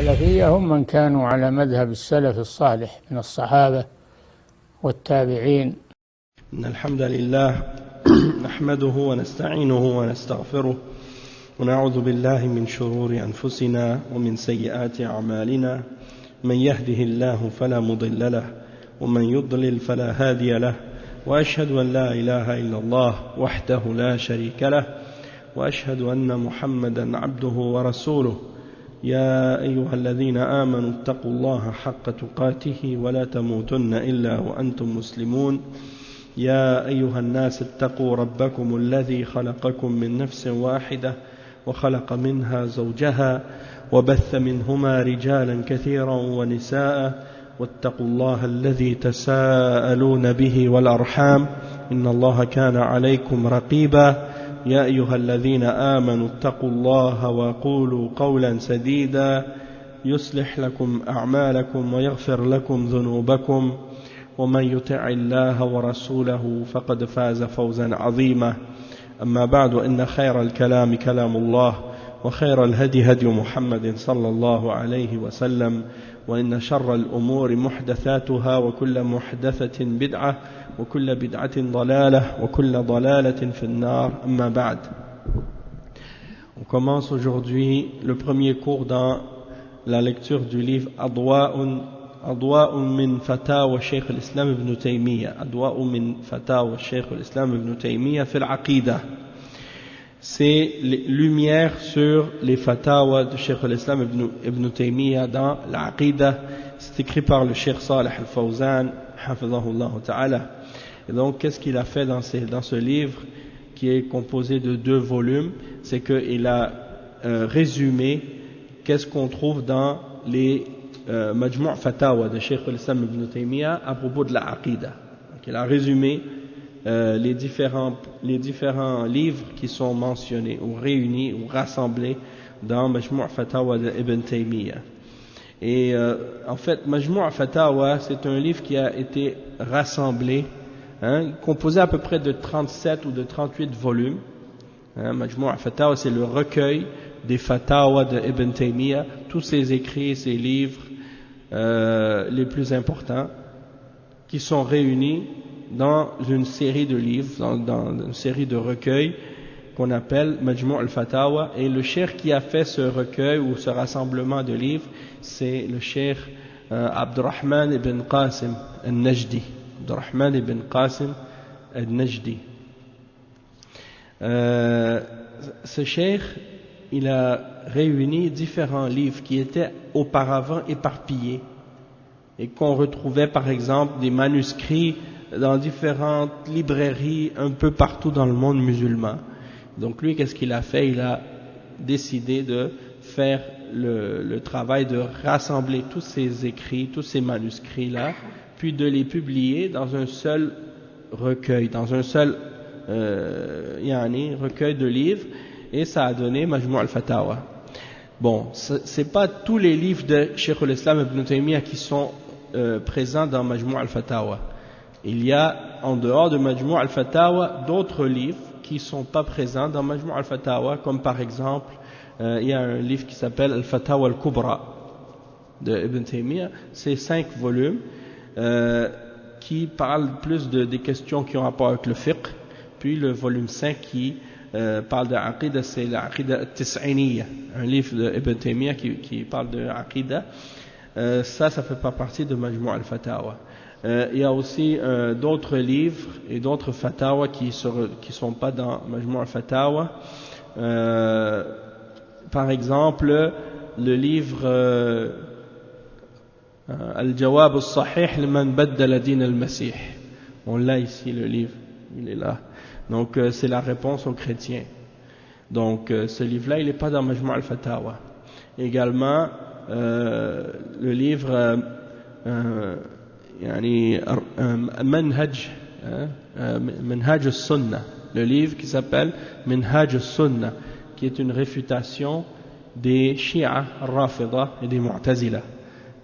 السلفية هم من كانوا على مذهب السلف الصالح من الصحابة والتابعين. إن الحمد لله نحمده ونستعينه ونستغفره ونعوذ بالله من شرور أنفسنا ومن سيئات أعمالنا. من يهده الله فلا مضل له ومن يضلل فلا هادي له، وأشهد أن لا إله إلا الله وحده لا شريك له، وأشهد أن محمدا عبده ورسوله. يا أيها الذين آمنوا اتقوا الله حق تقاته ولا تموتن إلا وأنتم مسلمون. يا أيها الناس اتقوا ربكم الذي خلقكم من نفس واحدة وخلق منها زوجها وبث منهما رجالا كثيرا ونساء، واتقوا الله الذي تساءلون به والأرحام إن الله كان عليكم رقيبا. يا أيها الذين آمنوا اتقوا الله وقولوا قولا سديدا يصلح لكم أعمالكم ويغفر لكم ذنوبكم، ومن يطع الله ورسوله فقد فاز فوزا عظيما. أما بعد، إن خير الكلام كلام الله، وخير الهدي هدي محمد صلى الله عليه وسلم، وإن شر الأمور محدثاتها، وكل محدثة بدعة، وكل بدعة ضلالة، وكل ضلالة في النار. أما بعد. On commence aujourd'hui le premier cours dans la lecture du livre أضواء من فتاوى الشيخ الإسلام ابن تيمية. أضواء من فتاوى الشيخ الإسلام ابن تيمية في العقيدة. C'est les lumières sur les fatawas de Cheikh al-Islam ibn Taymiyyah dans l'Aqida. C'est écrit par le Cheikh Salih al-Fawzan, hafidhahullah ta'ala. Et donc, qu'est-ce qu'il a fait dans ce livre qui est composé de 2 volumes? C'est qu'il a résumé qu'est-ce qu'on trouve dans les Majmu' Fatawa de Cheikh al-Islam ibn Taymiyyah à propos de l'Aqida. Donc, il a résumé les différents livres qui sont mentionnés ou réunis ou rassemblés dans Majmu' Fatawa de Ibn Taymiyyah. Et en fait, Majmu' Fatawa, c'est un livre qui a été rassemblé, composé à peu près de 37 ou de 38 volumes. Majmu' Fatawa, c'est le recueil des Fatawa de Ibn Taymiyyah, tous ses écrits, ses livres les plus importants, qui sont réunis dans une série de livres, dans une série de recueils qu'on appelle Majmu' al-Fatawa. Et le cheikh qui a fait ce recueil ou ce rassemblement de livres, c'est le cheikh Abdurrahman ibn Qasim al-Najdi. Abdurrahman ibn Qasim al-Najdi. Ce cheikh, il a réuni différents livres qui étaient auparavant éparpillés et qu'on retrouvait par exemple des manuscrits dans différentes librairies un peu partout dans le monde musulman. Donc lui, qu'est-ce qu'il a fait? Il a décidé de faire le travail de rassembler tous ces écrits, tous ces manuscrits-là, puis de les publier dans un seul recueil, dans un seul recueil de livres, et ça a donné Majmu' al-Fatawa. Bon, c'est pas tous les livres de Cheikh al-Islam ibn Taymiyyah qui sont présents dans Majmu' al-Fatawa. Il y a, en dehors de Majmu' al-Fatawa, d'autres livres qui ne sont pas présents dans Majmu' al-Fatawa, comme par exemple, il y a un livre qui s'appelle Al-Fatawa al-Kubra de Ibn Taymiyyah. C'est 5 volumes qui parlent plus des questions qui ont rapport avec le fiqh. Puis le volume 5 qui parle de Aqida, c'est l'Aqida al-Tis'iniyya, un livre de Ibn Taymiyyah qui parle de Aqida. Ça fait pas partie de Majmu' al-Fatawa. Il y a aussi d'autres livres et d'autres fatawa qui sont pas dans Majmu' al-Fatawa. Par exemple, le livre Al-Jawab al-Sahih liman baddala din al-Masih. On l'a ici, le livre, il est là. Donc c'est la réponse aux chrétiens. Donc ce livre-là, il n'est pas dans Majmu' al-Fatawa. Également, le livre Manhaj al-Sunnah, le livre qui s'appelle Manhaj al-Sunnah, qui est une réfutation des Shia al-Rafida et des Mu'tazila.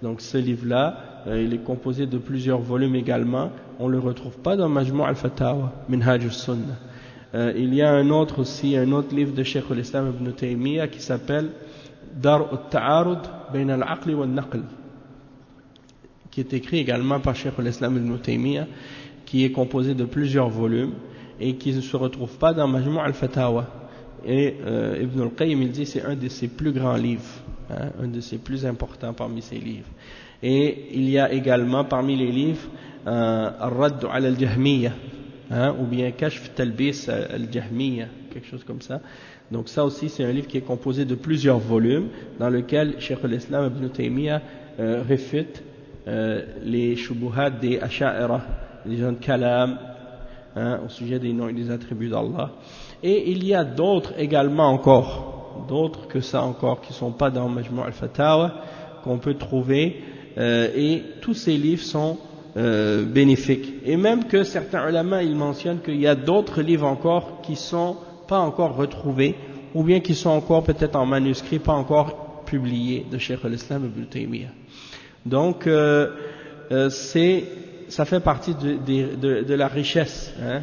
Donc ce livre-là, il est composé de plusieurs volumes également. On ne le retrouve pas dans Majmu' al-Fatawa, Manhaj al-Sunnah. Il y a un autre livre de Cheikh al-Islam ibn Taymiyyah qui s'appelle Dar al-Ta'arud Bain al-Aql wa al-Naql, qui est écrit également par Cheikh al-Islam Ibn Taymiyyah, qui est composé de plusieurs volumes et qui ne se retrouve pas dans Majmu' al-Fatawa. Et Ibn al-Qayyim il dit c'est un de ses plus grands livres, hein, un de ses plus importants parmi ses livres. Et il y a également parmi les livres Ar-Radd ala al-Jahmiyya, hein, ou bien Kashf Talbis al-Jahmiyya, quelque chose comme ça. Donc ça aussi c'est un livre qui est composé de plusieurs volumes dans lequel Cheikh al-Islam Ibn Taymiyyah réfute les shubuhat des Asha'ira, les gens de Kalam, hein, au sujet des noms et des attributs d'Allah. Et il y a d'autres également encore, d'autres que ça encore, qui ne sont pas dans Majmu' al-Fatawa, qu'on peut trouver, et tous ces livres sont bénéfiques. Et même que certains ulama, ils mentionnent qu'il y a d'autres livres encore qui ne sont pas encore retrouvés, ou bien qui sont encore peut-être en manuscrit, pas encore publiés, de Cheikh al-Islam Ibn Taymiyyah. Donc, ça fait partie de la richesse, hein,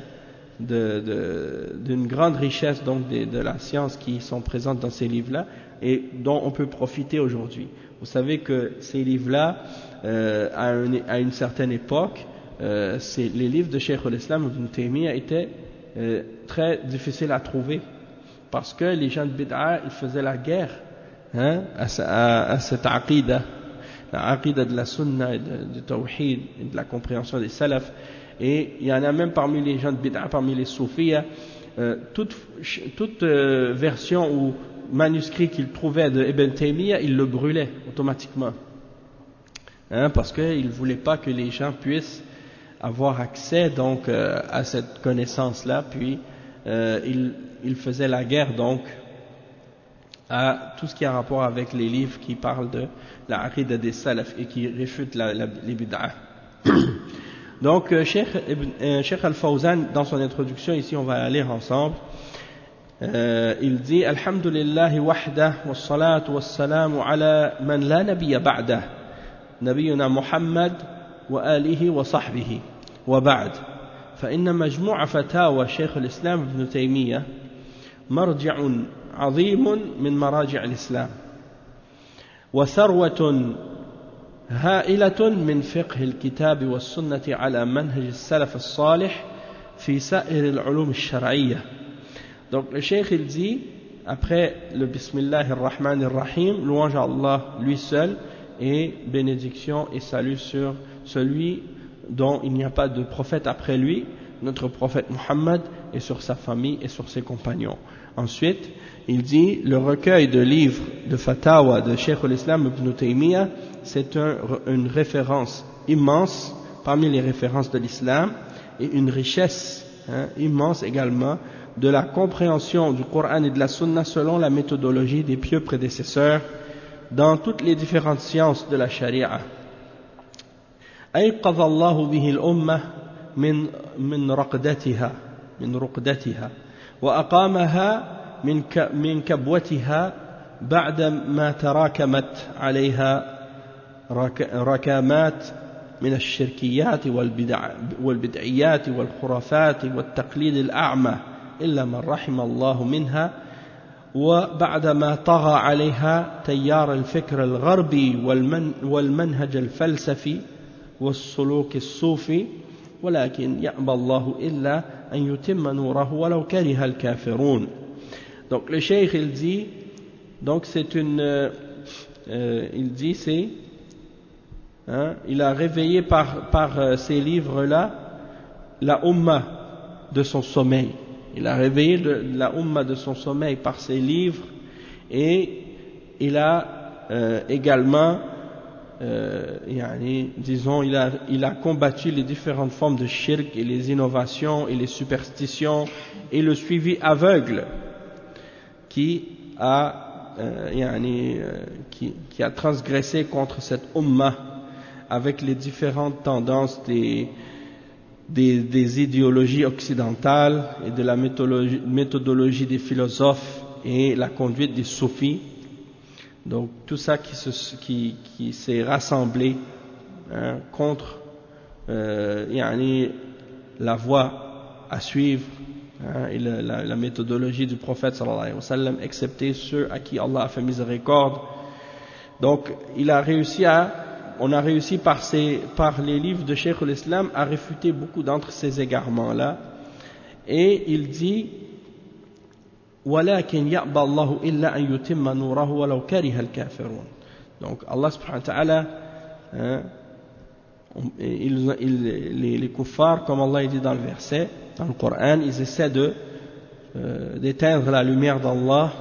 d'une grande richesse donc de la science qui sont présentes dans ces livres-là et dont on peut profiter aujourd'hui. Vous savez que ces livres-là, à une certaine époque, les livres de Cheikh al-Islam Ibn Taymiyyah étaient très difficiles à trouver parce que les gens de Bid'a, ils faisaient la guerre, hein, à cette aqida, la aqida de la sunna et du tawhid et de la compréhension des salafs. Et il y en a même parmi les gens de Bid'a, parmi les soufis, toute version ou manuscrit qu'ils trouvaient de Ibn Taymiyyah, ils le brûlaient automatiquement, hein, parce qu'ils ne voulaient pas que les gens puissent avoir accès donc à cette connaissance-là, puis ils faisaient la guerre donc à tout ce qui a rapport avec les livres qui parlent de la aqida des salaf et qui réfutent les bid'ah. Donc Cheikh Al-Fawzan, dans son introduction, ici on va la lire ensemble, il dit Alhamdulillahi wahdah wassalatu wassalamu ala man la nabiyya ba'dah nabiyuna Muhammad wa alihi wa sahbihi wa ba'd fa inna majmu'a fatawa Cheikh al-Islam Ibn Taymiyyah marji'un عظيم من مراجع الإسلام وثروة هائلة من فقه الكتاب والسنة على منهج السلف الصالح في سائر العلوم الشرعية. Donc le cheikh il dit, après le Bismillah ar-Rahman ar-Rahim, louange à Allah lui seul et bénédiction et salut sur celui dont il n'y a pas de prophète après lui, notre prophète Muhammad, et sur sa famille et sur ses compagnons. Ensuite, il dit, le recueil de livres de Fatawa de Cheikh al-Islam Ibn Taymiyyah, c'est une référence immense parmi les références de l'islam et une richesse immense également de la compréhension du Coran et de la Sunna selon la méthodologie des pieux prédécesseurs dans toutes les différentes sciences de la Sharia. أيقظ الله به الأمة من رقدتها وأقامها من كبوتها بعد ما تراكمت عليها ركامات من الشركيات والبدعيات والخرافات والتقليد الأعمى إلا من رحم الله منها وبعدما طغى عليها تيار الفكر الغربي والمنهج الفلسفي والسلوك الصوفي ولكن يأبى الله إلا أن يتم نوره ولو كره الكافرون. Donc le cheikh il dit, donc c'est il dit c'est, hein, il a réveillé par ces livres-là la Ummah de son sommeil. Il a réveillé la Ummah de son sommeil par ces livres et il a également, disons, il a combattu les différentes formes de shirk et les innovations et les superstitions et le suivi aveugle qui a transgressé contre cette ummah avec les différentes tendances des idéologies occidentales et de la méthodologie des philosophes et la conduite des soufis. Donc tout ça qui s'est rassemblé contre la voie à suivre et la méthodologie du prophète sallallahu alayhi wa sallam, excepté ceux à qui Allah a fait miséricorde. Donc on a réussi par les livres de Cheikh l'Islam à réfuter beaucoup d'entre ces égarements-là. Et il dit وَلَكِنْ يَأْبَى اللَّهُ إِلَّا أَنْ يُتِمَّ نُورَهُ وَلَوْ كَرِهَ الْكَافِرُونَ. Donc Allah subhanahu wa ta'ala, les kuffars, comme Allah dit dans le verset, dans le Coran, ils essaient d'éteindre la lumière d'Allah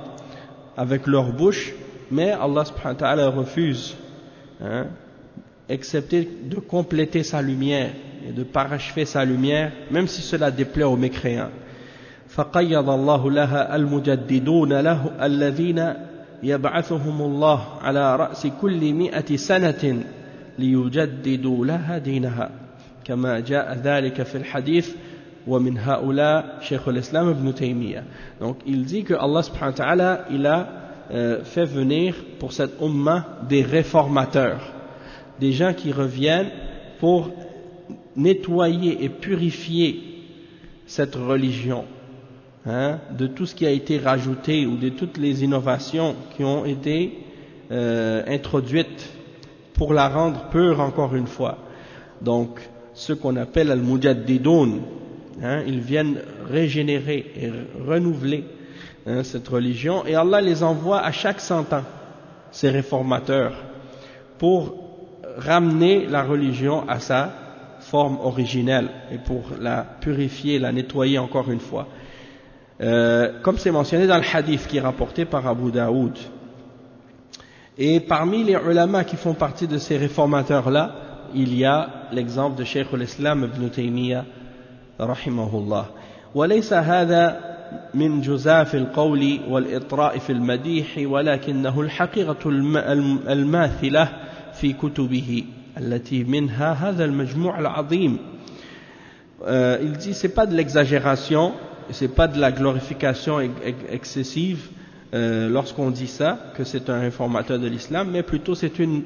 avec leur bouche, mais Allah subhanahu wa ta'ala refuse, excepté de compléter sa lumière et de parachever sa lumière, même si cela déplaît aux mécréants. فقيض الله لها المجددون له الذين يبعثهم الله على رأس كل 100 سنة ليجددوا لها دينها كما جاء ذلك في الحديث ومن هؤلاء شيخ الإسلام ابن تيمية. Donc il dit que Allah subhanahu wa ta'ala il a fait venir pour cette ummah des réformateurs, des gens qui reviennent pour nettoyer et purifier cette religion, de tout ce qui a été rajouté ou de toutes les innovations qui ont été introduites pour la rendre pure encore une fois. Donc ce qu'on appelle al-mujaddidoun, ils viennent régénérer et renouveler cette religion, et Allah les envoie à chaque 100 ans, ces réformateurs, pour ramener la religion à sa forme originelle et pour la purifier, la nettoyer encore une fois. Comme c'est mentionné dans le hadith qui est rapporté par Abu Daoud. Et parmi les ulama qui font partie de ces réformateurs-là, il y a l'exemple de Cheikh l'Islam ibn Taymiyyah rahimahullah. وليس هذا من جزاف القول والإطراء في المديح ولكنه الحقيقة الماثلة في كتبه التي منها هذا المجموع العظيم. Il dit c'est pas de l'exagération, c'est pas de la glorification excessive lorsqu'on dit ça, que c'est un réformateur de l'islam, mais plutôt c'est une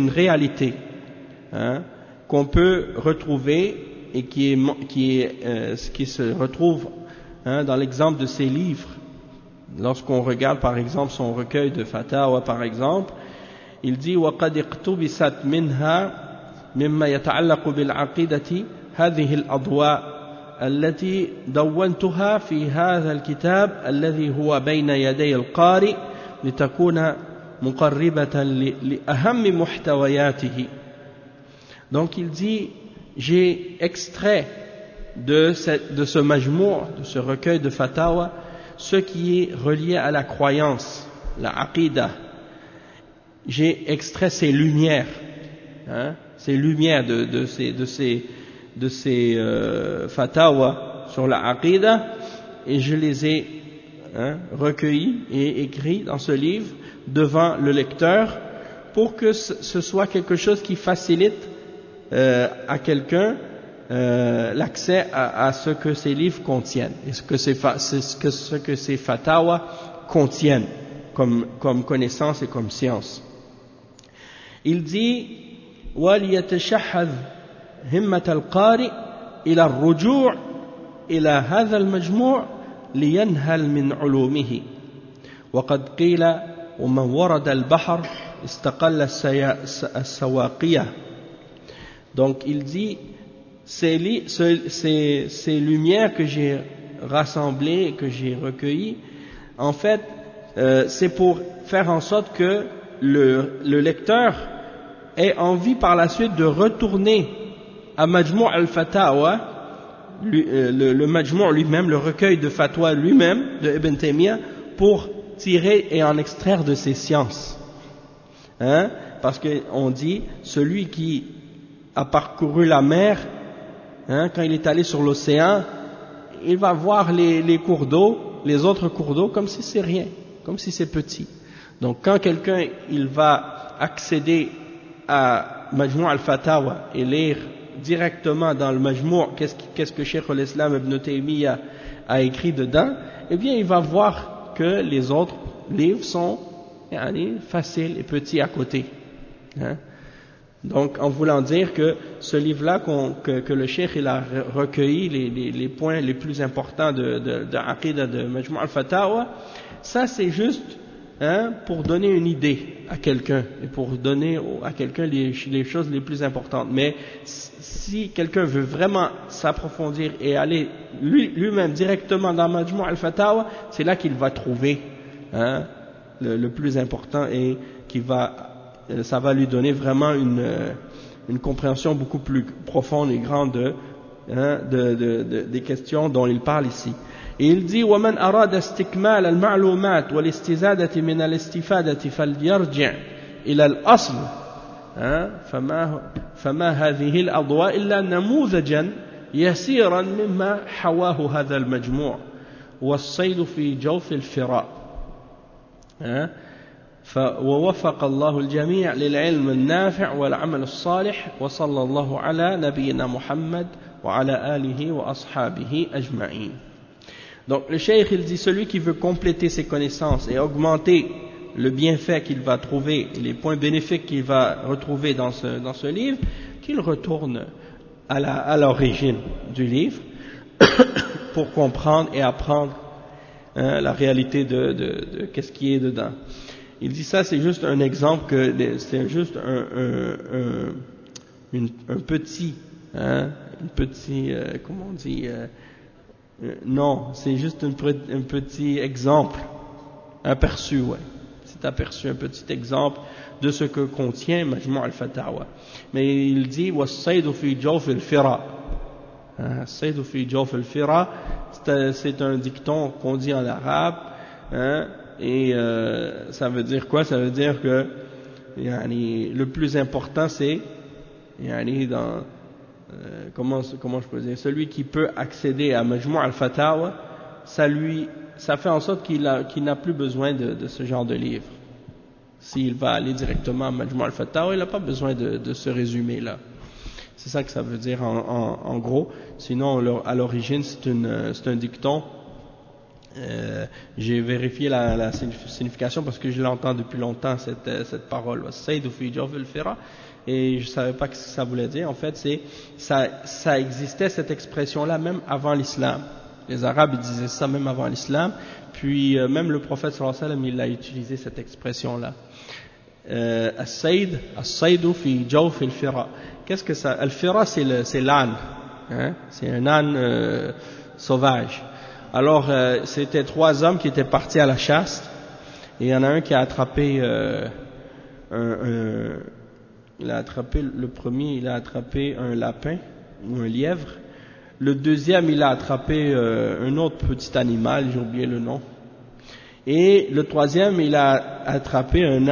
réalité qu'on peut retrouver et qui se retrouve dans l'exemple de ses livres. Lorsqu'on regarde par exemple son recueil de fatawa par exemple, il dit وَقَدْ اقْتُبِسَتْ مِنْهَا مِمَّا يَتَعَلَّقُ بِالْعَقِيدَةِ هذه الأضواء التي دونتها في هذا الكتاب الذي هو بين يدي القارئ لتكون مقربة لأهم محتوياته. Donc il dit, j'ai extrait de ce majmou', de ce recueil de fatawa, ce qui est relié à la croyance, la aqidah. J'ai extrait ces lumières, ces lumières de ces fatawa sur la aqidah, et je les ai recueillis et écrits dans ce livre devant le lecteur pour que ce soit quelque chose qui facilite à quelqu'un l'accès à ce que ces livres contiennent et ce que ces fatawa contiennent comme connaissance et comme science. Il dit وَلْيَتَشَحَّذْ همة القارئ إلى الرجوع إلى هذا المجموع لينهل من علومه وقد قيل ومن ورد البحر استقل السواقية. Donc il dit ces lumières que j'ai rassemblées, que j'ai recueillies, en fait c'est pour faire en sorte que le lecteur ait envie par la suite de retourner à Majmou' al-Fatawa, le Majmou' lui-même, le recueil de fatwa lui-même de Ibn Taymiyyah, pour tirer et en extraire de ses sciences. Parce qu'on dit, celui qui a parcouru la mer, quand il est allé sur l'océan, il va voir les cours d'eau, les autres cours d'eau, comme si c'est rien, comme si c'est petit. Donc quand quelqu'un il va accéder à Majmou' al-Fatawa et lire directement dans le Majmou' qu'est-ce que Cheikh l'Islam ibn Taymiyyah a écrit dedans, eh bien il va voir que les autres livres sont faciles et petits à côté. Donc, en voulant dire que ce livre-là, que le cheikh il a recueilli les points les plus importants de Aqidah de Majmou' al-Fatawa, ça c'est juste pour donner une idée à quelqu'un et pour donner à quelqu'un les choses les plus importantes. Mais si quelqu'un veut vraiment s'approfondir et aller lui-même directement dans Majmou' al-Fatawa, c'est là qu'il va trouver le plus important et ça va lui donner vraiment une compréhension beaucoup plus profonde et grande des questions dont il parle ici. Et il dit وَمَنْ أَرَادَ اسْتِكْمَالَ الْمَعْلُومَاتِ وَالِاسْتِزَادَةِ مِنَ الْإِسْتِفَادَةِ فَلْيَرْجِعْ إِلَى الْأَصْلِ فما هذه الأضواء إلا نموذجا يسيرا مما حواه هذا المجموع والصيد في جوف الفراء ووفق الله الجميع للعلم النافع والعمل الصالح وصلى الله على نبينا محمد وعلى آله وأصحابه أجمعين. Donc le cheikh il dit celui qui veut compléter ses connaissances et augmenter le bienfait qu'il va trouver, les points bénéfiques qu'il va retrouver dans ce livre, qu'il retourne à l'origine du livre pour comprendre et apprendre la réalité de qu'est-ce qui est dedans. Il dit ça, c'est juste un exemple, c'est juste un petit, comment on dit, non, c'est juste un petit exemple, aperçu, ouais. C'est aperçu, un petit exemple de ce que contient Majmou' al-Fatawa. Mais il dit, وَالصَّيْدُ فِي جَوْفِ الْفِرَى. الصَّيْدُ فِي جَوْفِ الْفِرَى, c'est un dicton qu'on dit en arabe, et ça veut dire quoi? Ça veut dire que le plus important c'est comment je peux dire, celui qui peut accéder à Majmou' al-Fatawa, ça fait en sorte qu'il n'a plus besoin de ce genre de livre. S'il va aller directement à Majmou' al-Fatawa, il n'a pas besoin de ce résumé là. C'est ça que ça veut dire en gros. Sinon à l'origine c'est un dicton. J'ai vérifié la signification parce que je l'entends depuis longtemps cette parole, et je savais pas ce que ça voulait dire. En fait, ça existait cette expression-là même avant l'islam. Les Arabes ils disaient ça même avant l'islam. Puis même le prophète sallallahu alayhi wa sallam il a utilisé cette expression-là. As-saydu fi jawf al-fira. Qu'est-ce que ça? Al-fira c'est l'âne, c'est un âne sauvage. Alors, c'était 3 hommes qui étaient partis à la chasse, et il y en a un qui a attrapé, le premier, il a attrapé un lapin ou un lièvre. Le deuxième, il a attrapé un autre petit animal, j'ai oublié le nom. Et le troisième, il a attrapé un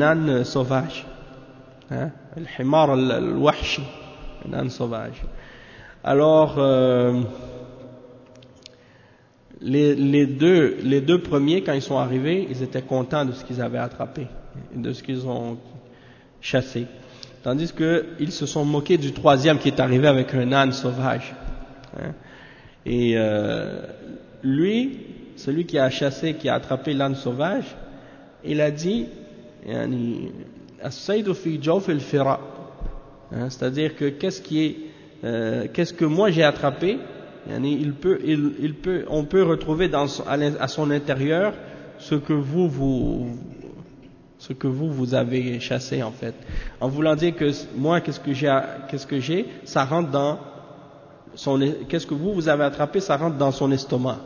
âne sauvage. Al-himar al-wahshi, un âne sauvage. Alors, les deux premiers, quand ils sont arrivés, ils étaient contents de ce qu'ils avaient attrapé, de ce qu'ils ont chassé. Tandis qu'ils se sont moqués du troisième qui est arrivé avec un âne sauvage. Et lui, celui qui a chassé, qui a attrapé l'âne sauvage, il a dit As-saydu fi jawf al-fira. C'est-à-dire que qu'est-ce que moi j'ai attrapé, on peut retrouver à son intérieur ce que vous avez chassé en fait. En voulant dire que moi qu'est-ce que j'ai, ça rentre dans qu'est-ce que vous avez attrapé, ça rentre dans son estomac.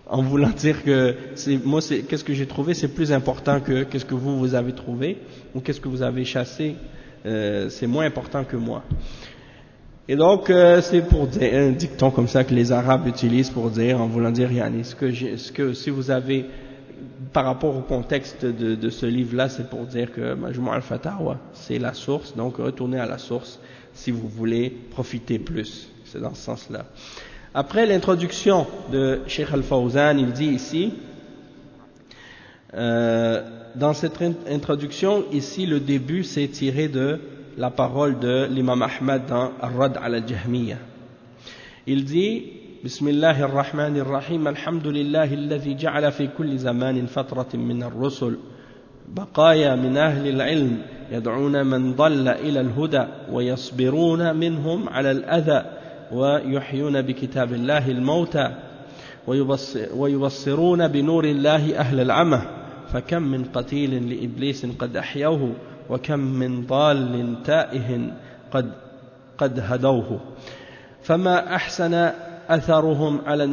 En voulant dire que qu'est-ce que j'ai trouvé, c'est plus important que qu'est-ce que vous avez trouvé, ou qu'est-ce que vous avez chassé, c'est moins important que moi. Et donc c'est pour dire un dicton comme ça que les Arabes utilisent pour dire, en voulant dire si vous avez par rapport au contexte de ce livre-là, c'est pour dire que Majmou' al-Fatawa c'est la source, donc retournez à la source si vous voulez profiter plus. C'est dans ce sens-là. Après l'introduction de Cheikh Al-Fawzan, il dit ici, dans cette introduction, ici le début c'est tiré de la parole de l'imam Ahmad dans Ar-Rad ala al-Jahmiyya. Il dit Bismillahir Rahmanir Rahim, Alhamdulillahi alladhi ja'ala fi kulli zamanin fatratin min ar-rusul baqaya min ahli al-ilm يدعون من ضل إلى الهدى ويصبرون منهم على الأذى ويحيون بكتاب الله الموتى ويبصرون بنور الله أهل العمى فكم من قتيل لإبليس قد أحيوه وكم من ضال تائه قد هدوه فما أحسن أثرهم على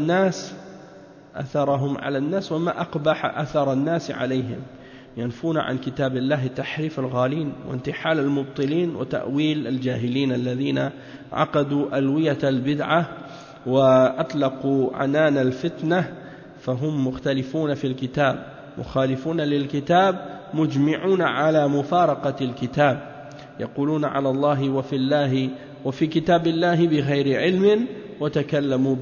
الناس وما أقبح أثر الناس عليهم ينفون عن كتاب الله تحريف الغالين وانتحال المبطلين وتأويل الجاهلين الذين عقدوا ألوية البدعة وأطلقوا عنان الفتنة فهم مختلفون في الكتاب مخالفون للكتاب مجمعون على مفارقة الكتاب يقولون على الله وفي الله وفي كتاب الله بغير علم وتكلموا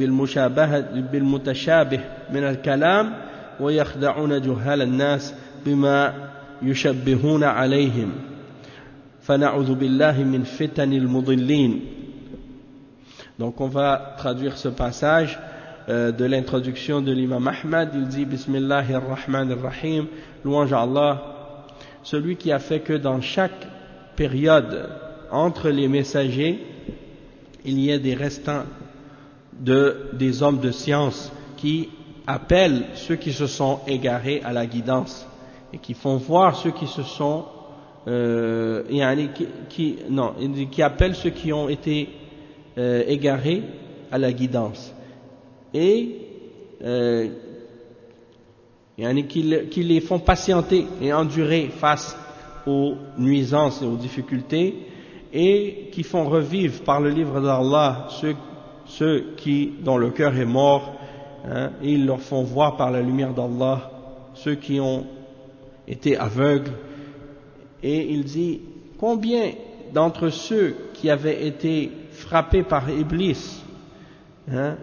بالمتشابه من الكلام ويخدعون جهال الناس بما يشبهون عليهم فنعوذ بالله من فتن المضلين. Donc on va traduire ce passage de l'introduction de l'imam Ahmad. Il dit Bismillahir Rahmanir Rahim, louange à Allah, celui qui a fait que dans chaque période entre les messagers il y ait des restants des hommes de science qui appellent ceux qui se sont égarés à la guidance et qui font voir ceux qui se sont qui appellent ceux qui ont été égarés à la guidance et qui les font patienter et endurer face aux nuisances et aux difficultés et qui font revivre par le livre d'Allah ceux dont le cœur est mort, et ils leur font voir par la lumière d'Allah ceux qui ont été aveugles. Et il dit combien d'entre ceux qui avaient été frappés par Iblis,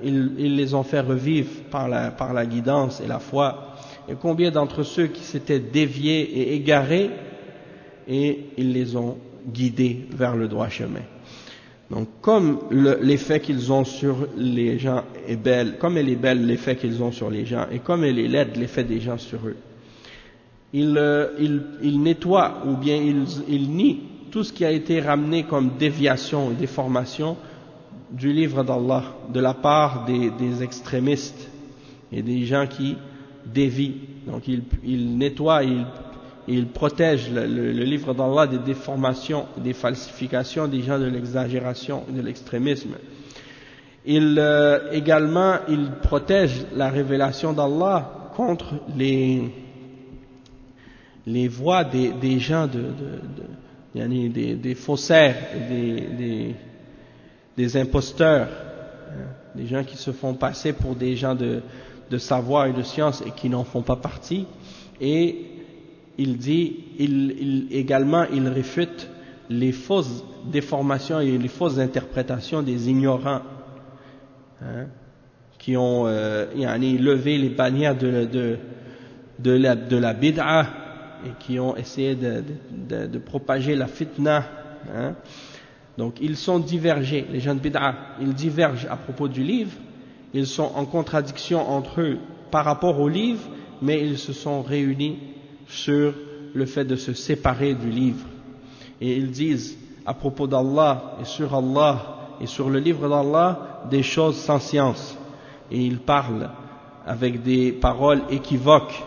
ils les ont fait revivre par la guidance et la foi, et combien d'entre ceux qui s'étaient déviés et égarés, et ils les ont guidés vers le droit chemin. Donc comme l'effet qu'ils ont sur les gens est belle, comme elle est belle l'effet qu'ils ont sur les gens, et comme elle est laide l'effet des gens sur eux, ils nettoient ou bien ils nient tout ce qui a été ramené comme déviation et déformation du livre d'Allah de la part des extrémistes et des gens qui dévient. Donc ils nettoient, ils protègent le livre d'Allah des déformations, des falsifications, des gens de l'exagération, de l'extrémisme. Également, ils protègent la révélation d'Allah contre les voies des gens des faussaires, des imposteurs, des gens qui se font passer pour des gens de savoir et de science et qui n'en font pas partie. Et il dit, également, il réfute les fausses déformations et les fausses interprétations des ignorants, qui ont levé les bannières de la bid'a et qui ont essayé de propager la fitna. Donc ils sont divergés, les gens de bid'a, ils divergent à propos du livre, ils sont en contradiction entre eux par rapport au livre, mais ils se sont réunis sur le fait de se séparer du livre. Et ils disent à propos d'Allah et sur Allah et sur le livre d'Allah des choses sans science. Et ils parlent avec des paroles équivoques,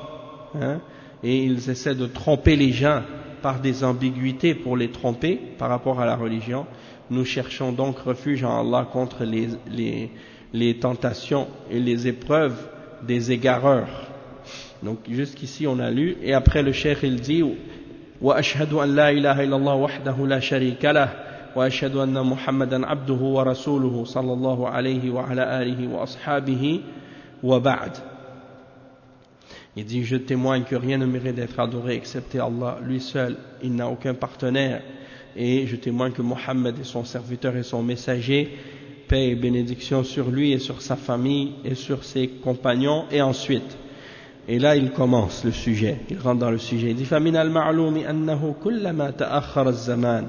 et ils essaient de tromper les gens par des ambiguïtés pour les tromper par rapport à la religion. Nous cherchons donc refuge en Allah contre les tentations et les épreuves des égareurs. Donc jusqu'ici on a lu, et après le cheikh il dit wa ashhadu an la ilaha illallah wahdahu la sharika lah wa ashhadu anna muhammadan abduhu wa rasuluhu sallallahu alayhi wa ala alihi wa ashabihi wa ba'd. Il dit je témoigne que rien ne mérite d'être adoré excepté Allah, lui seul, il n'a aucun partenaire, et je témoigne que Mohammed est son serviteur et son messager, paix et bénédiction sur lui et sur sa famille et sur ses compagnons. Et ensuite, et là il commence le sujet, il rentre dans le sujet, il dit فَمِنَ الْمَعْلُومِ أَنَّهُ كُلَّمَا تَأَخَّرَ الزَّمَانِ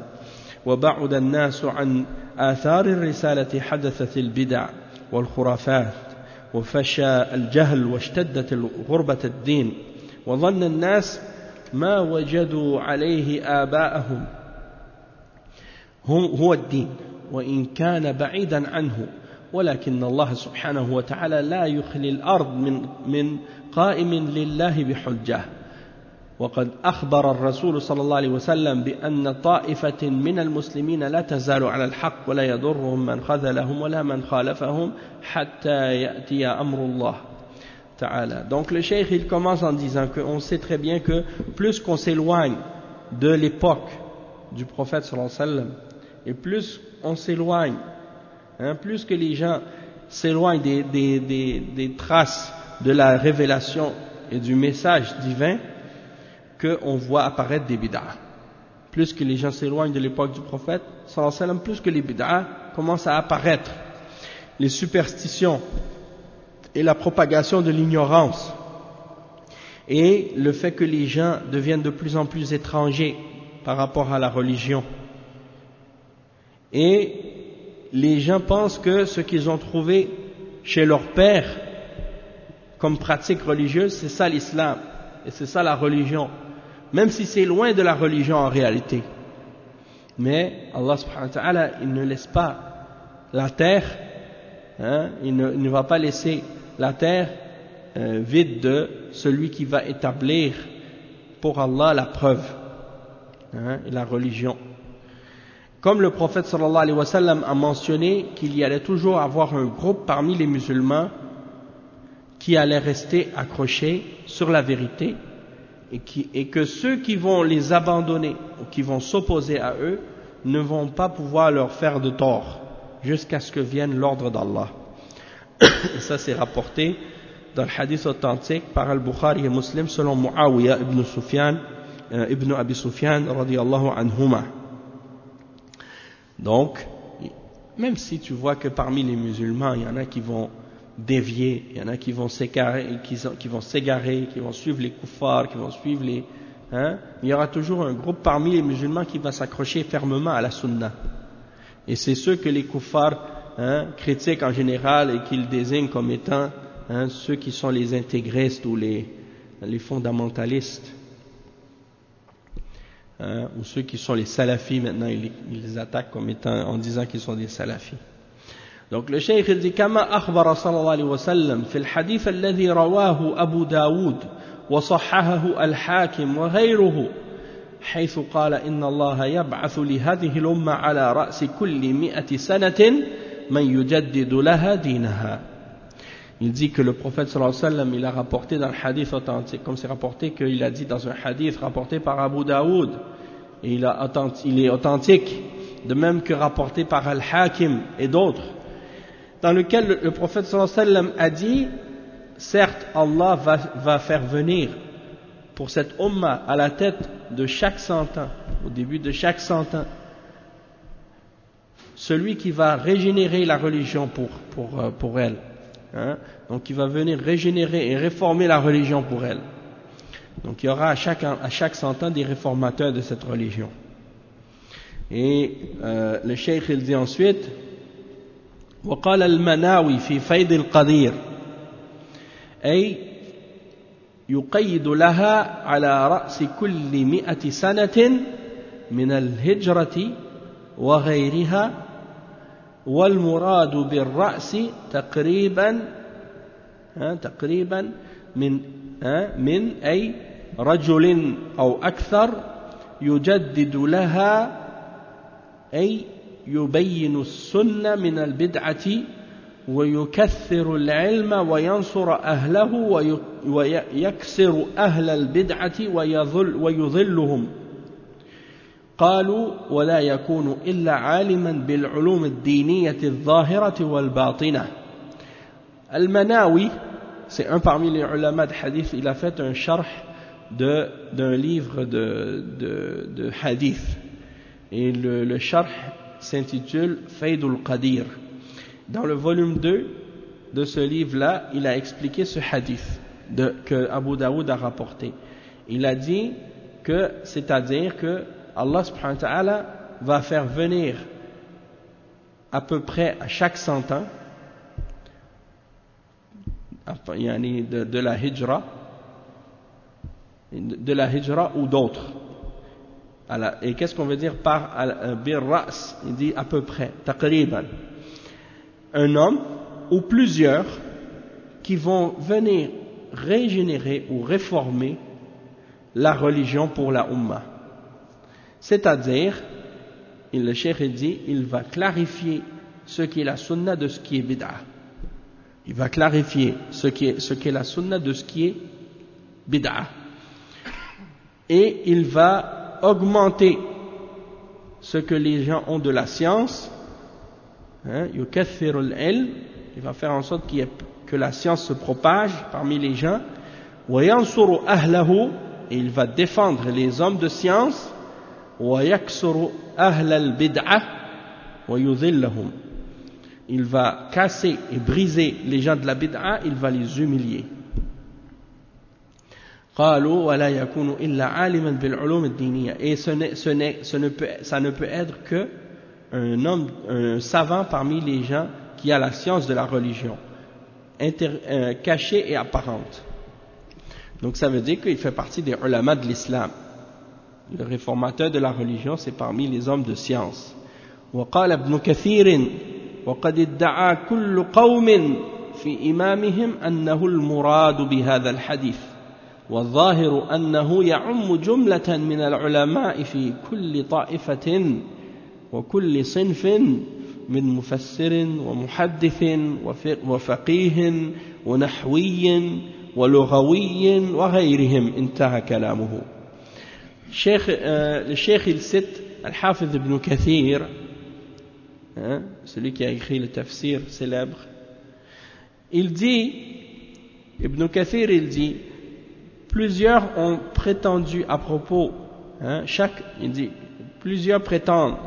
وَبَعُدَ النَّاسُ عَنْ آثَارِ الرِّسَالَةِ حَدَثَتِ الْبِدَعِ وَالْخُرَافَاتِ وفشى الجهل واشتدت غربة الدين وظن الناس ما وجدوا عليه آباءهم هو الدين وإن كان بعيدا عنه ولكن الله سبحانه وتعالى لا يخلي الأرض من قائم لله بحجة وقد أخبر الرسول صلى الله عليه وسلم بأن طائفة من المسلمين لا تزال على الحق ولا يضرهم من خذلهم ولا من خالفهم حتى يأتي أمر الله تعالى. Donc le cheikh il commence en disant qu'on sait très bien que plus qu'on s'éloigne de l'époque du prophète sallallahu alayhi wa sallam et plus on s'éloigne, plus que les gens s'éloignent des traces de la révélation et du message divin, qu'on voit apparaître des bid'ah. Plus que les gens s'éloignent de l'époque du prophète sallallahu alayhi wa sallam, plus que les bid'ah commencent à apparaître. Les superstitions et la propagation de l'ignorance et le fait que les gens deviennent de plus en plus étrangers par rapport à la religion. Et les gens pensent que ce qu'ils ont trouvé chez leur père comme pratique religieuse, c'est ça l'islam et c'est ça la religion, même si c'est loin de la religion en réalité. Mais Allah subhanahu wa ta'ala, il ne laisse pas la terre, il ne va pas laisser la terre vide de celui qui va établir pour Allah la preuve et la religion. Comme le prophète sallallahu alayhi wa sallam a mentionné qu'il y allait toujours avoir un groupe parmi les musulmans qui allait rester accrochés sur la vérité et que ceux qui vont les abandonner ou qui vont s'opposer à eux ne vont pas pouvoir leur faire de tort jusqu'à ce que vienne l'ordre d'Allah. Et ça c'est rapporté dans le hadith authentique par Al-Bukhari et Muslim selon Muawiyah ibn Abi Sufyan radiyallahu anhuma. Donc, même si tu vois que parmi les musulmans, il y en a qui vont dévier, il y en a qui vont s'égarer, qui vont suivre les kuffars, qui vont suivre les... il y aura toujours un groupe parmi les musulmans qui va s'accrocher fermement à la sunna. Et c'est ceux que les kuffars critiquent en général et qu'ils désignent comme étant ceux qui sont les intégristes ou les fondamentalistes. Ou ceux qui sont les salafis maintenant, ils les attaquent comme étant, en disant qu'ils sont des salafis. Donc le cheikh dit كما أخبر صلى الله عليه وسلم في الحديث الذي رواه أبو داود وصححه الحاكم وغيره حيث قال إن الله يبعث لهذه الأمة على رأس كل 100 سنة من يجدد لها دينها. Il dit que le prophète sallallahu alayhi wa sallam, il a rapporté dans le hadith authentique, comme c'est rapporté qu'il a dit dans un hadith rapporté par Abu Daoud, et il est authentique, de même que rapporté par Al-Hakim et d'autres, dans lequel le prophète sallallahu alayhi wa sallam a dit, certes Allah va faire venir pour cette umma à la tête de chaque 100 ans, au début de chaque 100 ans, celui qui va régénérer la religion pour elle. Donc il va venir régénérer et réformer la religion pour elle. Donc il y aura à chaque 100 ans des réformateurs de cette religion. Et le cheikh il dit ensuite وقال المناوي في فيض القدير أي يقيد لها على رأس كل 100 سنة من الهجرة وغيرها والمراد بالرأس تقريبا من أي رجل أو أكثر يجدد لها أي يبين السنة من البدعة ويكثر العلم وينصر أهله ويكسر أهل البدعة ويضلهم. قالوا ولا يكون إلا عالما بالعلوم الدينية الظاهرة والباطنة. Al-Manawi, c'est un parmi les ulama de hadith, il a fait un sharh d'un livre de hadith. Et le sharh s'intitule Faydul Qadir. Dans le volume 2 de ce livre-là, il a expliqué ce hadith que Abu Daoud a rapporté. Il a dit que, c'est-à-dire que Allah subhanahu wa ta'ala va faire venir à peu près à chaque 100 ans de la hijra, de la hijra ou d'autres. Et qu'est-ce qu'on veut dire par bir ra's? Il dit à peu près, taqriban. Un homme ou plusieurs qui vont venir régénérer ou réformer la religion pour la Ummah. C'est-à-dire, le cheikh dit, il va clarifier ce qui est la sunna de ce qui est bid'a. Il va clarifier ce qui est la sunna de ce qui est bid'a. Et il va augmenter ce que les gens ont de la science. Yukaththir al-ilm, il va faire en sorte que la science se propage parmi les gens. Wa yansuru ahlahu, et il va défendre les hommes de science. Wa yaksuru ahl al-bid'ah wa yudhillahum. Il va casser et briser les gens de la bid'a, il va les humilier. قالوا ولا يكون إلا عالما بالعلوم الدينية. Et ça ne peut être que un savant parmi les gens qui a la science de la religion, cachée et apparente. Donc ça veut dire qu'il fait partie des ulama de l'islam. Le réformateur de la religion, c'est parmi les hommes de science. وقال ابن كثير وقد ادعى كل قوم في إمامهم أنه المراد بهذا الحديث والظاهر أنه يعم جملة من العلماء في كل طائفة وكل صنف من مفسر ومحدث وفقيه ونحوي ولغوي وغيرهم. انتهى كلامه. Le cheikh il cite Al-Hafiz ibn Kathir, celui qui a écrit le tafsir célèbre. Il dit, Ibn Kathir il dit, plusieurs ont prétendu à propos, il dit, plusieurs prétendent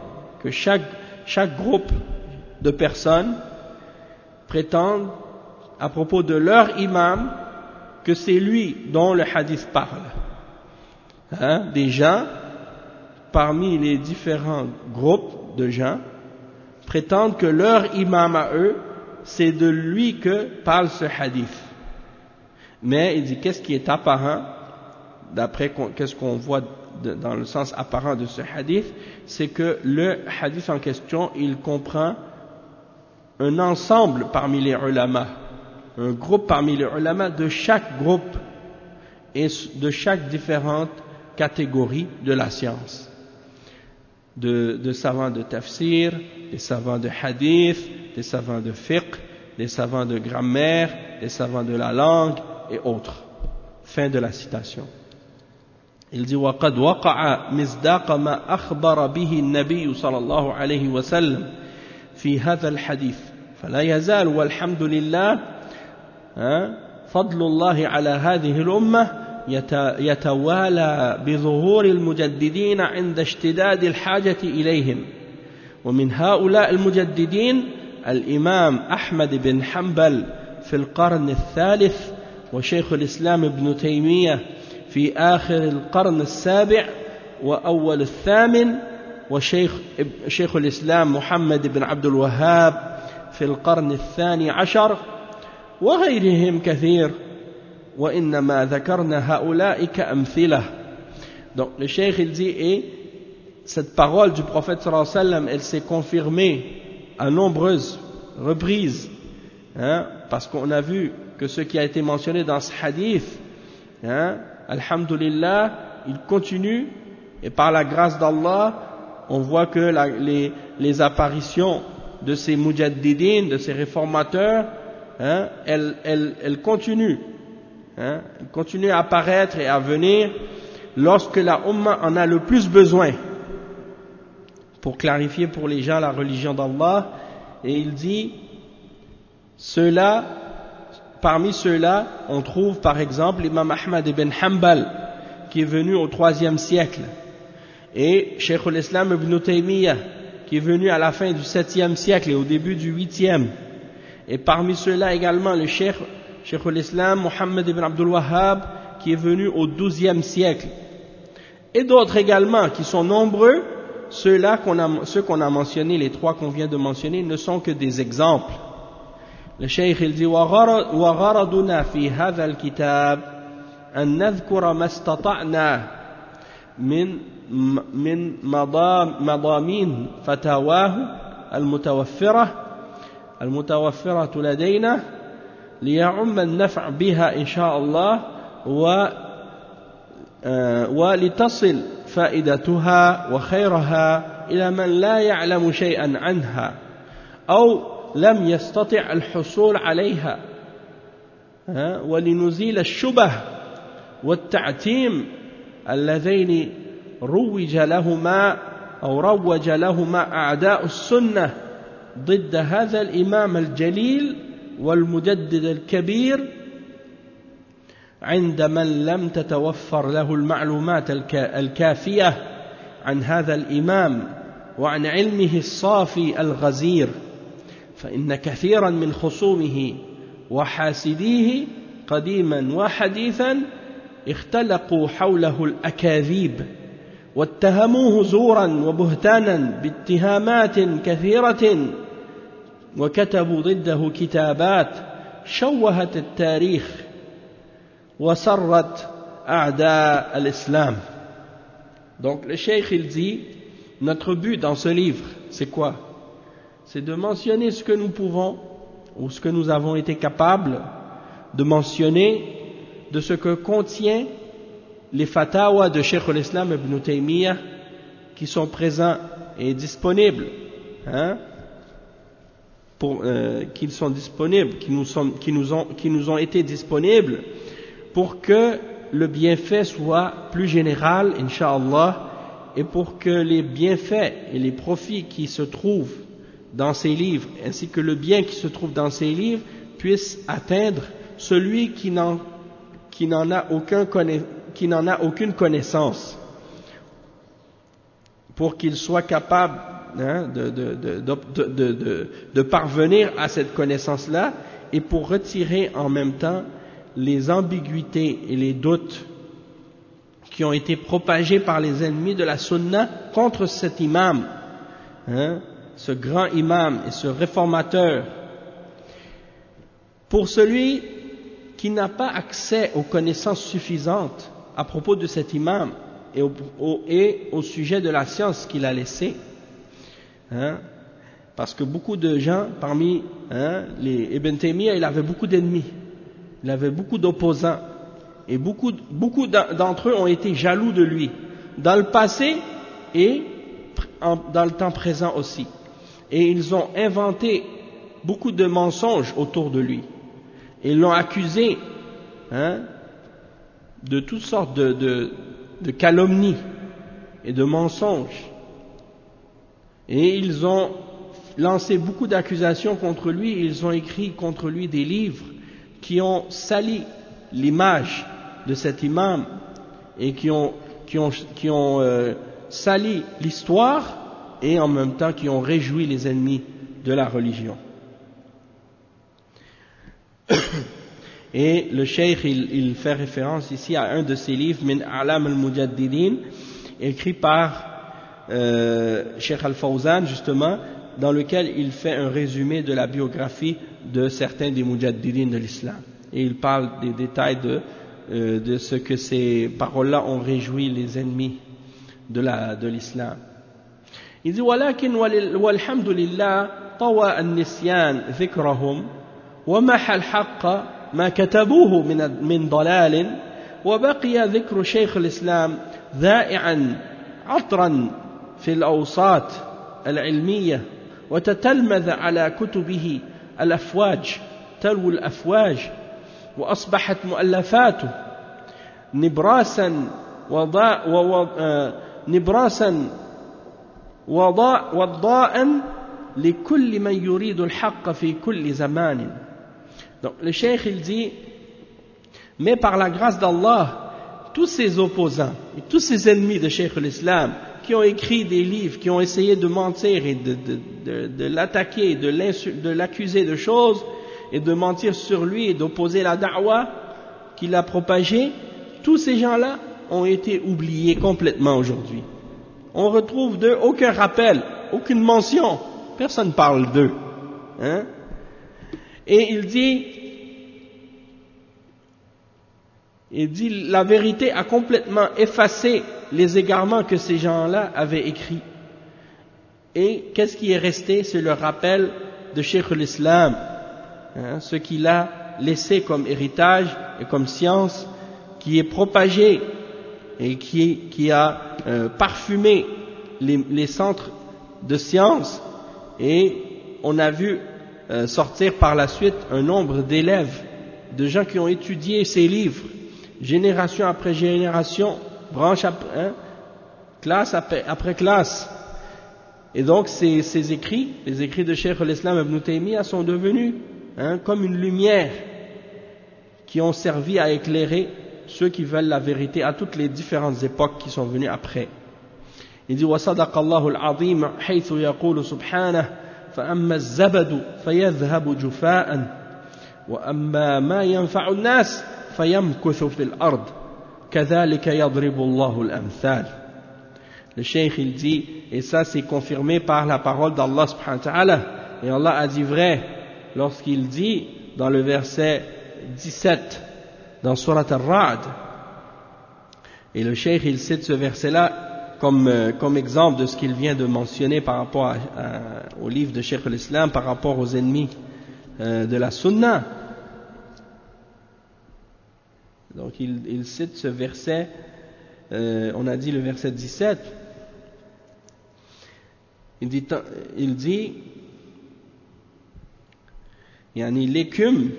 que chaque groupe de personnes prétendent à propos de leur imam que c'est lui dont le hadith parle. Des gens, parmi les différents groupes de gens, prétendent que leur imam à eux, c'est de lui que parle ce hadith. Mais il dit, qu'est-ce qui est apparent, d'après qu'est-ce qu'on voit dans le sens apparent de ce hadith, c'est que le hadith en question, il comprend un ensemble parmi les ulama, un groupe parmi les ulama de chaque groupe et de chaque différente catégorie de la science. De savants de tafsir, des savants de hadith, des savants de fiqh, des savants de grammaire, des savants de la langue et autres. Fin de la citation. Il dit وقد وقع مصداق ما أخبر به النبي صلى الله عليه وسلم في هذا الحديث فلا يزال والحمد لله فضل الله على هذه الأمة يتوالى بظهور المجددين عند اشتداد الحاجة إليهم ومن هؤلاء المجددين الإمام أحمد بن حنبل في القرن الثالث وشيخ الإسلام ابن تيمية في آخر القرن السابع وأول الثامن وشيخ الإسلام محمد بن عبد الوهاب في القرن الثاني عشر وغيرهم كثير وإنما ذكرنا هؤلاء كأمثلة. Donc le cheikh il dit, et cette parole du prophète sallallahu alayhi wa sallam, elle s'est confirmée à nombreuses reprises, parce qu'on a vu que ce qui a été mentionné dans ce hadith, alhamdulillah, il continue, et par la grâce d'Allah, on voit que les apparitions de ces mujaddidin, de ces réformateurs, elles continuent. Elles continuent à apparaître et à venir lorsque la Ummah en a le plus besoin pour clarifier pour les gens la religion d'Allah. Et il dit, parmi ceux-là, on trouve par exemple l'imam Ahmad ibn Hanbal, qui est venu au 3e siècle, et Cheikh al-Islam ibn Taymiyyah, qui est venu à la fin du 7e siècle et au début du 8e. Et parmi ceux-là également le Cheikh al-Islam Muhammad ibn Abdul Wahhab, qui est venu au 12e siècle. Et d'autres également qui sont nombreux. Ceux qu'on a mentionnés, les trois qu'on vient de mentionner, ne sont que des exemples. Le Cheikh il dit وغرضنا في هذا الكتاب أن نذكر ما استطعنا من مضامين فتاواه المتوفرة لدينا ليعم النفع بها إن شاء الله ولتصل فائدتها وخيرها إلى من لا يعلم شيئا عنها أو لم يستطع الحصول عليها ولنزيل الشبه والتعتيم اللذين روج لهما أعداء السنة ضد هذا الإمام الجليل والمجدد الكبير عند من لم تتوفر له المعلومات الكافية عن هذا الإمام وعن علمه الصافي الغزير، فإن كثيرا من خصومه وحاسديه قديما وحديثا اختلقوا حوله الأكاذيب واتهموه زورا وبهتانا باتهامات كثيرة وكتبوا ضده كتابات شوهت التاريخ وسرت أعداء الإسلام. Donc le cheikh il dit, notre but dans ce livre c'est quoi? C'est de mentionner ce que nous pouvons ou ce que nous avons été capables de mentionner de ce que contient les fatawas de Cheikh al-Islam ibn Taymiyyah qui sont présents et disponibles, qui sont disponibles, qui nous ont été disponibles pour que le bienfait soit plus général, Inch'Allah, et pour que les bienfaits et les profits qui se trouvent dans ces livres, ainsi que le bien qui se trouve dans ces livres, puissent atteindre celui qui n'en a aucune connaissance, pour qu'il soit capable de parvenir à cette connaissance-là, et pour retirer en même temps les ambiguïtés et les doutes qui ont été propagés par les ennemis de la sunna contre cet imam, ce grand imam et ce réformateur. Pour celui qui n'a pas accès aux connaissances suffisantes à propos de cet imam et au sujet de la science qu'il a laissée, parce que beaucoup de gens parmi les Ibn Taymiyyah, il avait beaucoup d'ennemis, il avait beaucoup d'opposants, et beaucoup d'entre eux ont été jaloux de lui, dans le passé et dans le temps présent aussi. Et ils ont inventé beaucoup de mensonges autour de lui. Et ils l'ont accusé de toutes sortes de calomnies et de mensonges. Et ils ont lancé beaucoup d'accusations contre lui, ils ont écrit contre lui des livres qui ont sali l'image de cet imam et qui ont sali l'histoire et en même temps qui ont réjoui les ennemis de la religion. Et le cheikh il fait référence ici à un de ses livres, Min A'lam al-Mujaddidin, écrit par Cheikh Al-Fawzan justement, dans lequel il fait un résumé de la biographie de certains des Mujaddidin de l'islam, et il parle des détails de ce que ces paroles-là ont réjoui les ennemis de l'islam. Il dit ولكن والحمد لله طوى النسيان ذكرهم ومحى الحق ما كتبوه من ضلال وبقي ذكر شيخ الإسلام ذائعا عطرا في الأوساط العلمية وتتلمذ على كتبه الأفواج تلو الأفواج وأصبحت مؤلفاته نبراسا وضاء لكل من يريد الحق في كل زمان. Donc le cheikh il dit, mais par la grâce d'Allah, tous ces opposants et tous ces ennemis de Cheikh l'Islam qui ont écrit des livres, qui ont essayé de mentir et de l'attaquer, de l'accuser de choses et de mentir sur lui et d'opposer la da'wa qu'il a propagée, tous ces gens-là ont été oubliés complètement aujourd'hui. On retrouve d'eux aucun rappel, aucune mention, personne ne parle d'eux. Et il dit, Il dit la vérité a complètement effacé les égarements que ces gens-là avaient écrits. Et qu'est-ce qui est resté? C'est le rappel de Cheikh l'Islam, ce qu'il a laissé comme héritage et comme science, qui est propagé et qui a parfumé les centres de science. Et on a vu sortir par la suite un nombre d'élèves, de gens qui ont étudié ces livres, génération après génération, branche après, classe après classe. Et donc ces écrits, les écrits de Cheikh l'Islam Ibn Taymiyyah sont devenus comme une lumière qui ont servi à éclairer ceux qui veulent la vérité à toutes les différentes époques qui sont venues après. Il dit وَصَدَقَ اللَّهُ الْعَظِيمُ حَيْثُ يَقُولُ سُبْحَانَهُ فَأَمَّا الزَّبَدُ فَيَذْهَبُ جُفَاءً وَأَمَّا مَا يَنْفَعُ النَّاسِ فَيَمْكُثُ فِي الْأَرْضِ كَذَلِكَ يَضْرِبُ اللَّهُ الْأَمْثَالِ. Le cheikh il dit, et ça c'est confirmé par la parole d'Allah subhanahu wa ta'ala, et Allah a dit vrai lorsqu'il dit dans le verset 17 dans Surat Ar-Ra'd, et le cheikh il cite ce verset là comme exemple de ce qu'il vient de mentionner par rapport au livre de Cheikh l'Islam, par rapport aux ennemis de la Sunna. Donc il cite ce verset, on a dit le verset 17, il dit yani l'écume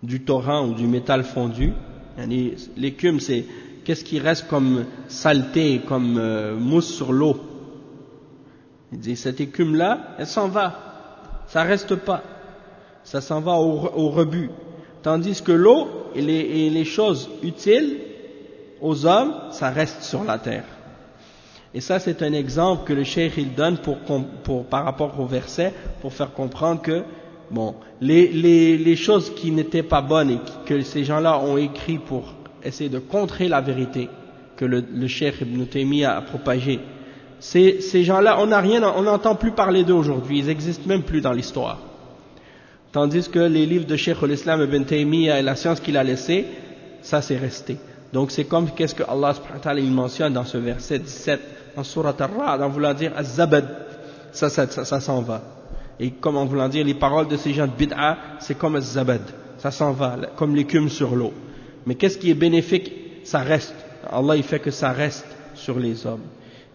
du torrent ou du métal fondu, yani l'écume c'est qu'est-ce qui reste comme saleté, comme mousse sur l'eau. Il dit cette écume là, elle s'en va, ça reste pas, ça s'en va au rebut, tandis que l'eau et les choses utiles aux hommes, ça reste sur la terre. Et ça c'est un exemple que le cheikh il donne par rapport au verset, pour faire comprendre que bon, les choses qui n'étaient pas bonnes et que ces gens-là ont écrit pour essayer de contrer la vérité que le cheikh Ibn Taymiyyah a propagée, ces gens-là, on n'entend plus parler d'eux aujourd'hui, ils n'existent même plus dans l'histoire. Tandis que les livres de Cheikh l'Islam Ibn Taymiyyah et la science qu'il a laissée, ça c'est resté. Donc c'est comme qu'est-ce que Allah subhanahu wa ta'ala il mentionne dans ce verset 17 dans Surat Ar-Ra'd, en voulant dire Az-Zabad, ça s'en va. Et comme en voulant dire les paroles de ces gens de bid'a, c'est comme Az-Zabad, ça s'en va, comme l'écume sur l'eau. Mais qu'est-ce qui est bénéfique? Ça reste. Allah il fait que ça reste sur les hommes.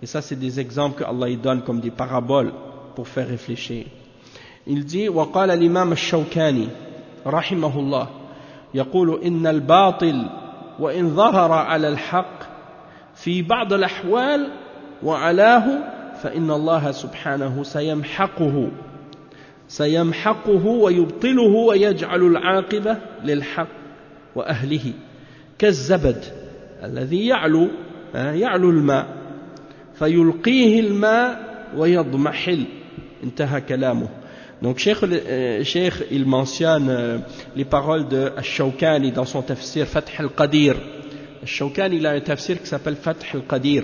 Et ça c'est des exemples que Allah il donne comme des paraboles pour faire réfléchir. Il dit وقال الإمام الشوكاني رحمه الله يقول إن الباطل وإن ظهر على الحق في بعض الأحوال وعلاه فإن الله سبحانه سيمحقه ويبطله ويجعل العاقبة للحق وأهله كالزبد الذي يعلو الماء فيلقيه الماء ويضمحل. انتهى كلامه. Donc Cheikh il mentionne les paroles de Ash-Shawkani dans son tafsir Fath al-Qadir. Ash-Shawkani il a un tafsir qui s'appelle Fath al-Qadir,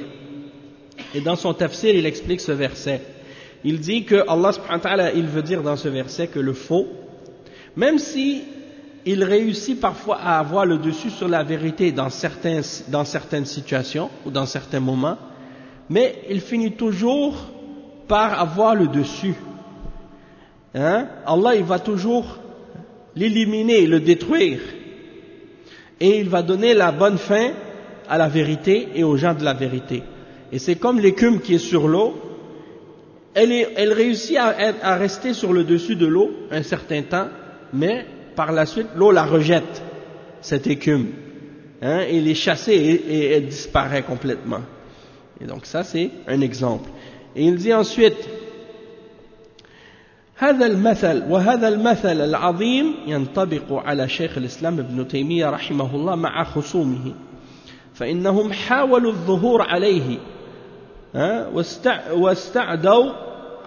et dans son tafsir il explique ce verset. Il dit que Allah subhanahu wa ta'ala il veut dire dans ce verset que le faux, même si il réussit parfois à avoir le dessus sur la vérité dans certaines situations ou dans certains moments, mais il finit toujours par avoir le dessus. Allah il va toujours l'éliminer, le détruire, et il va donner la bonne fin à la vérité et aux gens de la vérité. Et c'est comme l'écume qui est sur l'eau, elle réussit à rester sur le dessus de l'eau un certain temps, mais par la suite l'eau la rejette, cette écume, et elle est chassée et elle disparaît complètement. Et donc ça c'est un exemple. Et il dit ensuite هذا المثل العظيم ينطبق على شيخ الإسلام ابن تيمية رحمه الله مع خصومه، فإنهم حاولوا الظهور عليه واستعدوا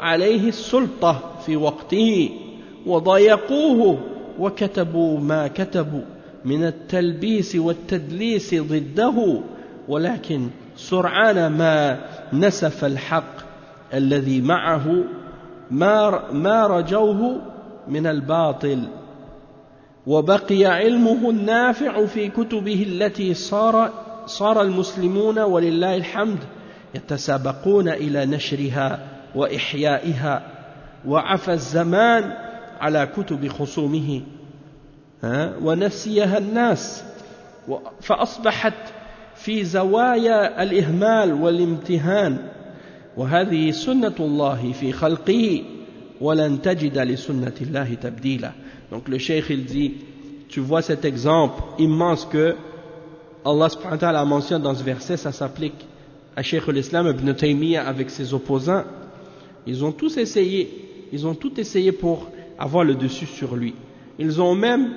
عليه السلطة في وقته وضايقوه وكتبوا ما كتبوا من التلبيس والتدليس ضده، ولكن سرعان ما نسف الحق الذي معه ما رجوه من الباطل وبقي علمه النافع في كتبه التي صار المسلمون ولله الحمد يتسابقون إلى نشرها وإحيائها وعفى الزمان على كتب خصومه ونسيها الناس فأصبحت في زوايا الإهمال والامتهان وهذه سنة الله في خلقه ولن تجد لسنة الله تبديلا. Donc le cheikh il dit, tu vois cet exemple immense que Allah subhanahu wa ta'ala mentionne dans ce verset, ça s'applique à Cheikh l'Islam Ibn Taymiyyah avec ses opposants. Ils ont tous essayé, ils ont tout essayé pour avoir le dessus sur lui. Ils ont même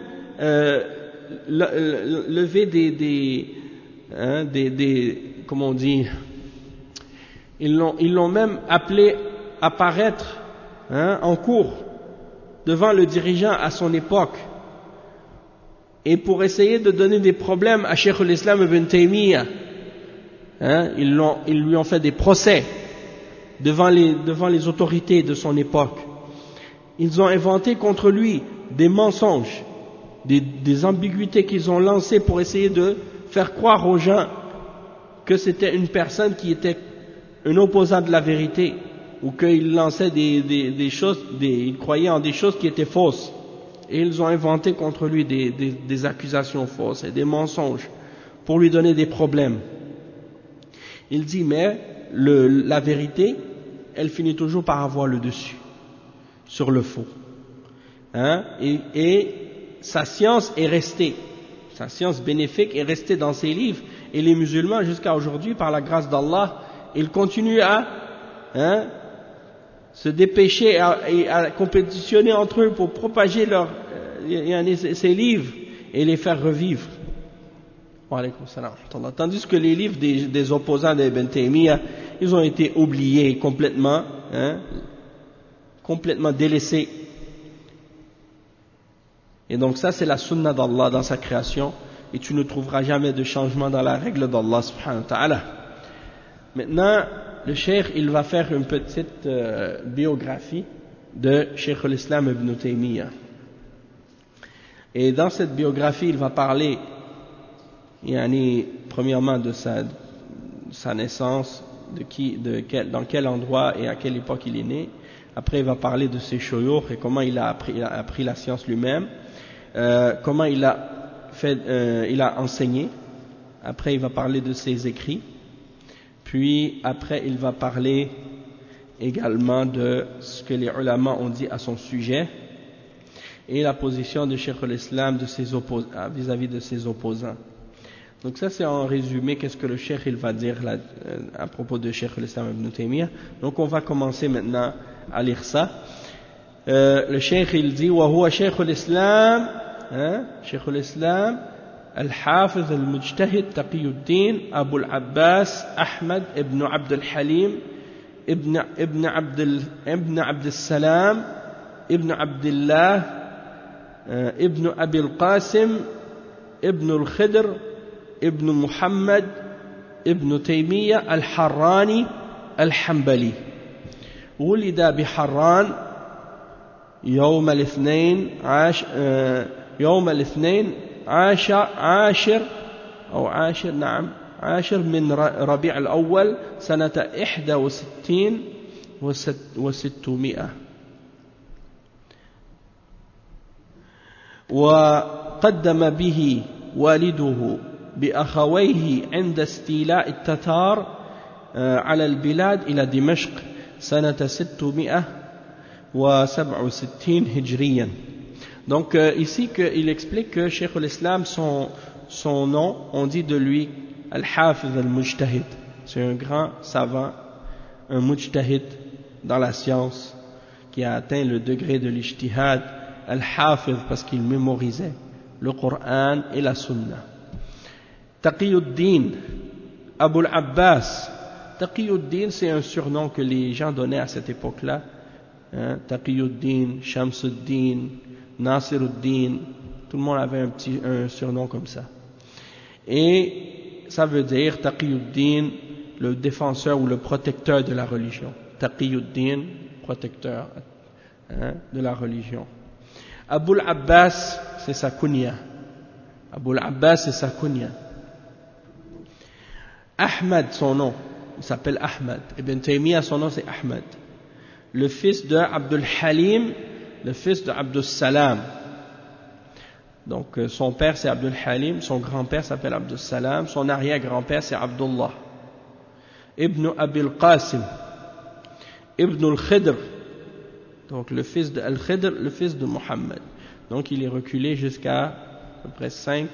levé des comment on dit, ils l'ont même appelé à paraître en cours devant le dirigeant à son époque et pour essayer de donner des problèmes à Cheikh l'Islam Ibn Taymiyyah. Ils lui ont fait des procès devant les autorités de son époque. Ils ont inventé contre lui des mensonges, des ambiguïtés qu'ils ont lancées pour essayer de faire croire aux gens que c'était une personne qui était un opposant de la vérité, ou qu'il lançait des choses, il croyait en des choses qui étaient fausses. Et ils ont inventé contre lui des accusations fausses et des mensonges pour lui donner des problèmes. Il dit, mais la vérité, elle finit toujours par avoir le dessus sur le faux. Et sa science est restée, sa science bénéfique est restée dans ses livres. Et les musulmans, jusqu'à aujourd'hui, par la grâce d'Allah, ils continuent à se dépêcher et à compétitionner entre eux pour propager ces livres et les faire revivre. Tandis que les livres des opposants d'Ibn Taymiyyah, ils ont été oubliés complètement, complètement délaissés. Et donc ça, c'est la sunna d'Allah dans sa création, et tu ne trouveras jamais de changement dans la règle d'Allah subhanahu wa ta'ala. Maintenant, le cheikh, il va faire une petite biographie de Cheikh l'Islam Ibn Taymiyyah. Et dans cette biographie, il va parler, premièrement de sa naissance, dans quel endroit et à quelle époque il est né. Après, il va parler de ses shuyukh et comment il a appris la science lui-même, comment il a enseigné. Après, il va parler de ses écrits. Puis après, il va parler également de ce que les ulama ont dit à son sujet et la position de Cheikh l'Islam vis-à-vis de ses opposants. Donc ça, c'est en résumé qu'est-ce que le Cheikh il va dire à propos de Cheikh l'Islam Ibn Taymiyyah. Donc on va commencer maintenant à lire ça. Le Cheikh il dit وهو شيخ الإسلام شيخ الإسلام الحافظ المجتهد تقي الدين أبو العباس أحمد ابن عبد الحليم ابن عبد السلام ابن عبد الله ابن أبي القاسم ابن الخضر ابن محمد ابن تيمية الحراني الحنبلي. ولد بحران يوم الاثنين عاشر من ربيع الأول سنة 61 و600. وقدم به والده بأخويه عند استيلاء التتار على البلاد إلى دمشق سنة 667 هجريا. Donc ici il explique que Cheikh l'Islam, son nom, on dit de lui Al-Hafiz al-Mujtahid. C'est un grand savant, un mujtahid dans la science qui a atteint le degré de l'ijtihad. Al-Hafiz parce qu'il mémorisait le Coran et la Sunna. Taqiyuddin, Abu al-Abbas. Taqiyuddin, c'est un surnom que les gens donnaient à cette époque-là. Taqiyuddin, Shamsuddin, Nasiruddin, tout le monde avait un surnom comme ça. Et ça veut dire Taqiyuddin, le défenseur ou le protecteur de la religion. Taqiyuddin, protecteur de la religion. Abul Abbas, c'est sa kunya. Abul Abbas, c'est sa kunya. Ahmad, son nom, il s'appelle Ahmad. Ibn Taymiyyah, son nom, c'est Ahmad. Le fils de Abdul Halim, le fils de Abdus Salam. Donc, son père, c'est Abdul Halim, son grand-père s'appelle Abdus Salam, son arrière-grand-père, c'est Abdullah. Ibn Abil Qasim, Ibn al-Khidr, donc le fils de Al-Khidr, le fils de Mohammed. Donc, il est reculé jusqu'à à peu près 5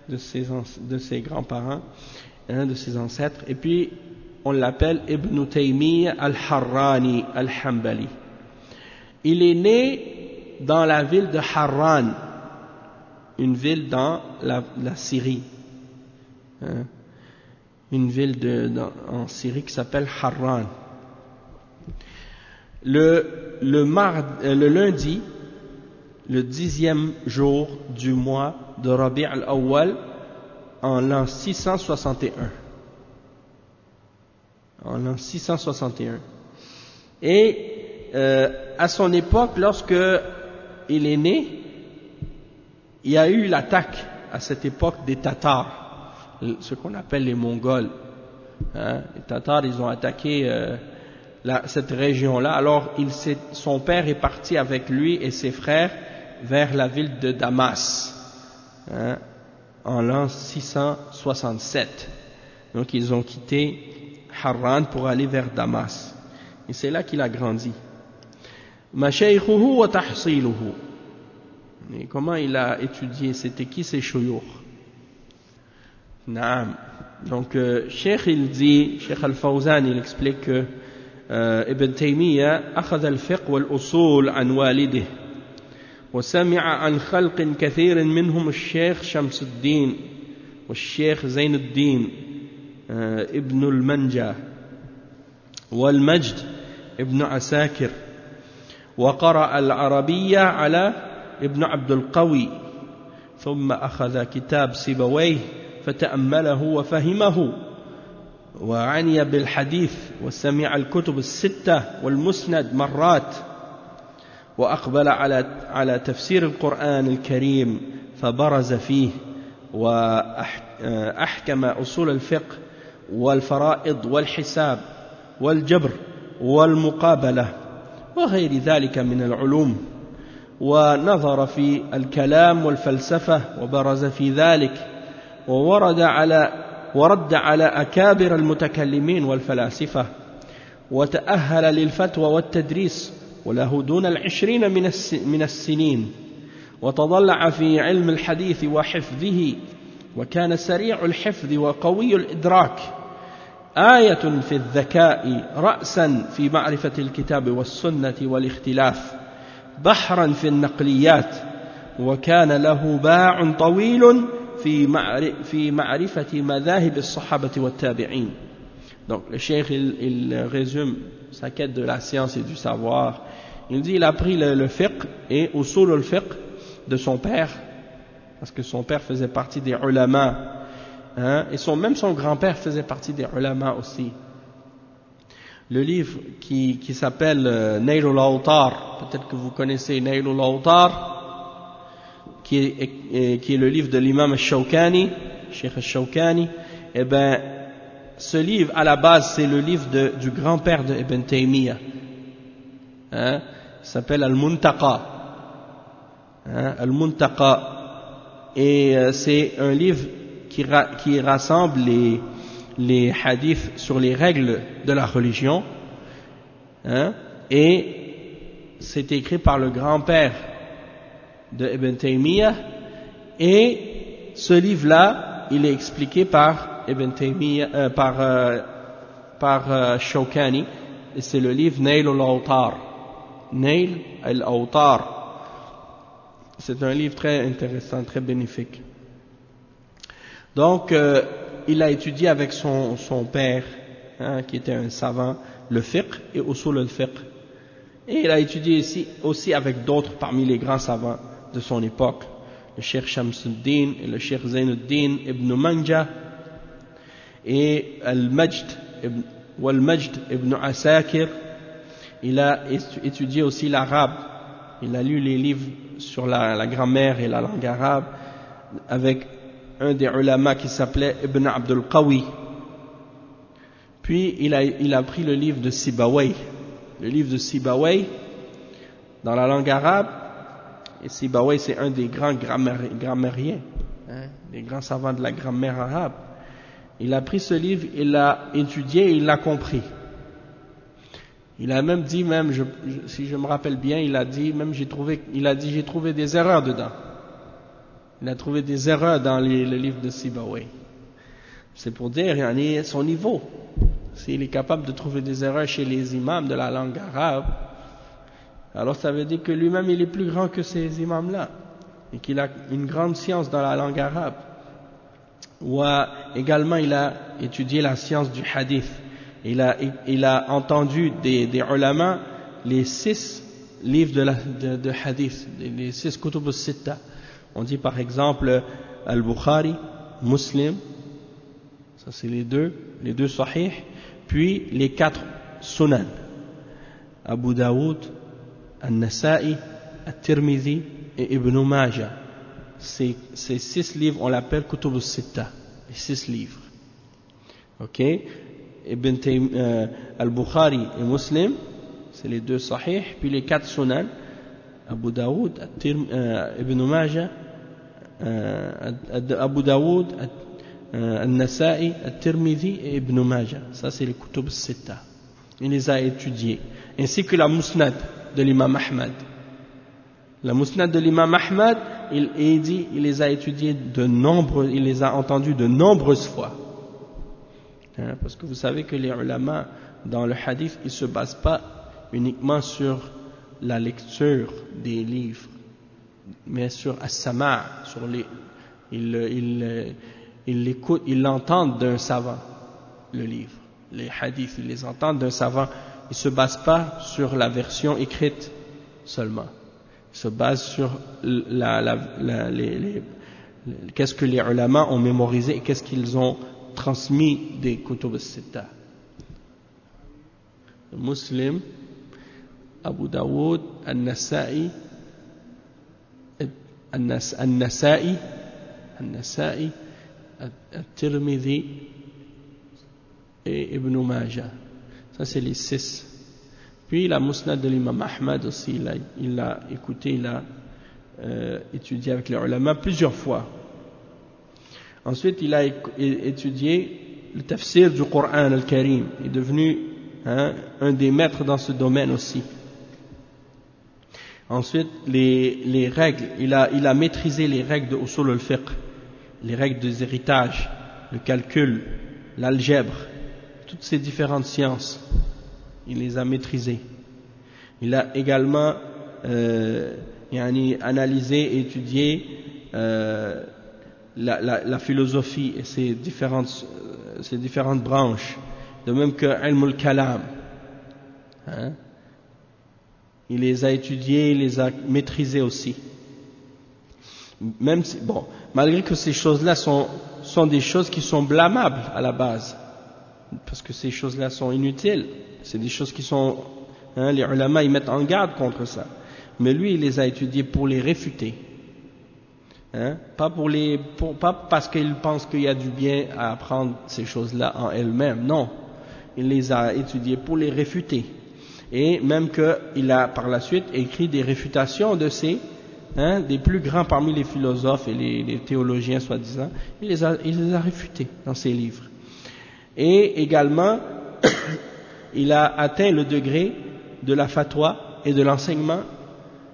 de ses grands-parents, de ses ancêtres. Et puis, on l'appelle Ibn Taymiyyah al-Harrani al-Hanbali. Il est né dans la ville de Harran, une ville dans la Syrie. Une ville en Syrie qui s'appelle Harran. Le lundi, le 10e jour du mois de Rabi' al-Awwal, en l'an 661. En l'an 661. Et à son époque, lorsque il est né, il y a eu l'attaque à cette époque des Tatars, ce qu'on appelle les Mongols. Les Tatars, ils ont attaqué cette région-là. Alors, son père est parti avec lui et ses frères vers la ville de Damas, en l'an 667. Donc, ils ont quitté Harran pour aller vers Damas. Et c'est là qu'il a grandi. Mashaykhuhu wa tahsiluhu. Et comment il a étudié? C'était qui ces shuyukh? Naam. Donc, Cheikh il dit, Cheikh Al-Fawzan, il explique que Ibn Taymiyyah أخذ الفقه والأصول عن والده وسمع عن خلق كثير منهم الشيخ شمس الدين والشيخ زين الدين ابن المنجا والمجد ابن عساكر وقرأ العربية على ابن عبد القوي ثم أخذ كتاب سيبويه فتأمله وفهمه وعني بالحديث وسمع الكتب الستة والمسند مرات وأقبل على تفسير القرآن الكريم فبرز فيه وأحكم أصول الفقه والفرائض والحساب والجبر والمقابلة وغير ذلك من العلوم ونظر في الكلام والفلسفة وبرز في ذلك ورد على أكابر المتكلمين والفلاسفة وتأهل للفتوى والتدريس وله دون 20 من السنين وتضلع في علم الحديث وحفظه وكان سريع الحفظ وقوي الإدراك آية في الذكاء رأسا في معرفة الكتاب والسنة والاختلاف بحرا في النقليات وكان له باع طويل في معرفة مذاهب الصحابة والتابعين. Donc le cheikh il résume sa quête de la science et du savoir. Il dit il a appris le fiqh et usul al-fiqh de son père, parce que son père faisait partie des ulama, et même son grand-père faisait partie des ulama aussi. Le livre qui s'appelle Nailul Awtar, peut-être que vous connaissez Nailul Awtar, qui est le livre de l'imam al-Shawkani, Cheikh al-Shawkani. Eh bien, ce livre, à la base, c'est le livre du grand-père de Ibn Taymiyyah. Il s'appelle Al-Muntaqa. Al-Muntaqa. Et c'est un livre qui rassemble les hadiths sur les règles de la religion. Et c'est écrit par le grand-père de Ibn Taymiyyah, et ce livre-là, il est expliqué par Ibn Taymiyyah, par Shawkani, et c'est le livre Nail al-Awtar. Nail al-Awtar. C'est un livre très intéressant, très bénéfique. Donc, il a étudié avec son père, qui était un savant, le fiqh et usul al-fiqh. Et il a étudié aussi avec d'autres parmi les grands savants de son époque, le cheikh Shamsuddin et le cheikh Zainuddin ibn Manja et al-Majd ibn Asakir. Il a étudié aussi l'arabe il a lu les livres sur la grammaire et la langue arabe avec un des ulama qui s'appelait Ibn Abdul Qawi. Puis il a pris le livre de Sibawayh. Le livre de Sibawayh dans la langue arabe, et Sibawayh c'est un des grands grammairiens, des grands savants de la grammaire arabe. Il a pris ce livre, il l'a étudié et il l'a compris. Il a même dit, si je me rappelle bien, il a dit j'ai trouvé des erreurs dedans. Il a trouvé des erreurs dans le livre de Sibawayh. C'est pour dire, il y a son niveau. S'il est capable de trouver des erreurs chez les imams de la langue arabe, alors ça veut dire que lui-même il est plus grand que ces imams-là et qu'il a une grande science dans la langue arabe. Ou également il a étudié la science du hadith. Il a entendu des ulama les 6 livres de hadith, les 6 kutub al-sitta. On dit par exemple Al-Bukhari, Muslim, ça c'est les deux sahih, puis les 4 sunan, Abu Daoud, An-Nasa'i, At-Tirmidhi et Ibn Majah. Ces 6 livres, on l'appelle Kutub al-Sitta, les 6 livres. Ok? Al-Bukhari et Muslim, c'est les 2 sahih, puis les 4 sunan, Abu Daoud, Ibn Majah, Abu Daoud, An-Nasa'i, At-Tirmidhi et Ibn Majah. Ça c'est les Kutub al-Sitta. Il les a étudiés. Ainsi que la Musnad de l'imam Ahmad. La Musnad de l'imam Ahmad, il les a étudiés il les a entendus de nombreuses fois. Parce que vous savez que les ulama dans le hadith, ils ne se basent pas uniquement sur la lecture des livres, mais sur as-sama', ils l'entendent d'un savant, le livre. Les hadiths, ils les entendent d'un savant. Ils ne se basent pas sur la version écrite seulement. Ils se basent sur qu'est-ce que les ulama ont mémorisé et qu'est-ce qu'ils ont transmis des kutub al-sitta. Muslim, Abu Daoud, An-Nasa'i, At-Tirmidhi et Ibn Majah. Ça c'est les 6. Puis la Musnad de l'imam Ahmad aussi, il l'a écouté, il l'a étudié avec les ulama plusieurs fois. Ensuite il a étudié le tafsir du Coran al-Karim. Il est devenu un des maîtres dans ce domaine aussi. Ensuite les règles, il a maîtrisé les règles de usul al-fiqh, les règles des héritages, le calcul, l'algèbre, toutes ces différentes sciences, il les a maîtrisées. Il a également analysé et étudié la philosophie et ses différentes branches, de même que ilm al-kalam. Il les a étudiées, il les a maîtrisées aussi. Même si, malgré que ces choses-là sont des choses qui sont blâmables à la base, parce que ces choses-là sont inutiles, c'est des choses qui sont, les ulama ils mettent en garde contre ça. Mais lui il les a étudiées pour les réfuter, pas parce qu'il pense qu'il y a du bien à apprendre ces choses-là en elles-mêmes, non, il les a étudiées pour les réfuter. Et même qu'il a par la suite écrit des réfutations de ces des plus grands parmi les philosophes et les théologiens soi-disant, il les a réfutés dans ses livres. Et également il a atteint le degré de la fatwa et de l'enseignement.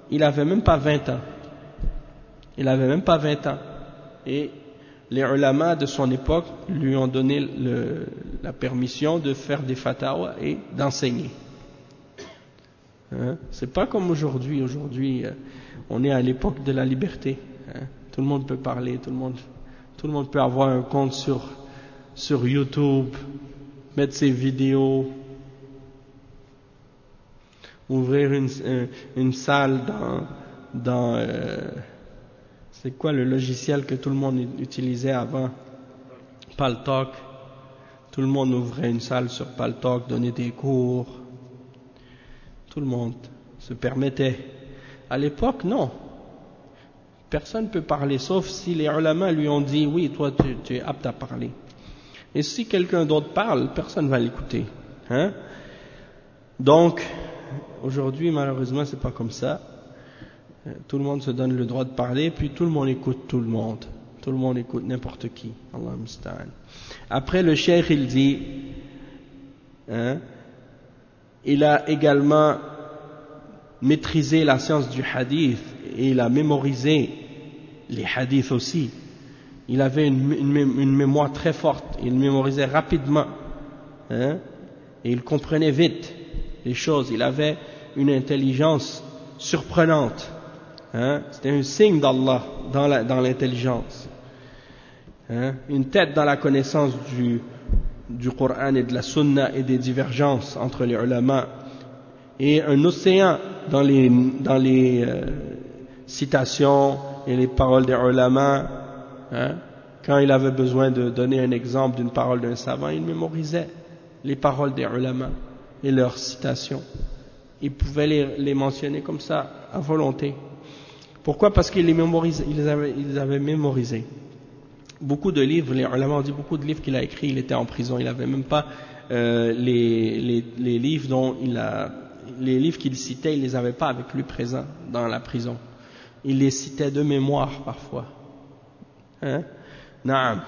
Il n'avait même pas 20 ans. Et les ulama de son époque lui ont donné la permission de faire des fatwas et d'enseigner. C'est pas comme aujourd'hui. Aujourd'hui, on est à l'époque de la liberté. Tout le monde peut parler, tout le monde peut avoir un compte sur YouTube, mettre ses vidéos, ouvrir une salle dans c'est quoi le logiciel que tout le monde utilisait avant? Paltalk. Tout le monde ouvrait une salle sur Paltalk, donnait des cours. Tout le monde se permettait. À l'époque, non. Personne ne peut parler, sauf si les ulama lui ont dit, oui, toi, tu es apte à parler. Et si quelqu'un d'autre parle, personne ne va l'écouter. Hein? Donc, aujourd'hui, malheureusement, c'est pas comme ça. Tout le monde se donne le droit de parler, puis tout le monde écoute tout le monde. Tout le monde écoute n'importe qui. Allah musta'an. Après, le cheikh, il dit, hein, il a également maîtrisé la science du hadith et il a mémorisé les hadiths aussi. Il avait une mémoire très forte, il mémorisait rapidement, hein, et il comprenait vite les choses. Il avait une intelligence surprenante. Hein, c'était un signe d'Allah dans l'intelligence. Hein, une tête dans la connaissance du Coran et de la Sunna et des divergences entre les ulama, et un océan dans les citations et les paroles des ulama. Hein, quand il avait besoin de donner un exemple d'une parole d'un savant, il mémorisait les paroles des ulama et leurs citations. Il pouvait les mentionner comme ça, à volonté. Pourquoi? Parce qu'il les avait mémorisés. Beaucoup de livres, les ulama ont dit beaucoup de livres qu'il a écrits, il était en prison, il n'avait même pas les livres les livres qu'il citait, il les avait pas avec lui présents dans la prison. Il les citait de mémoire parfois. Hein? Naam.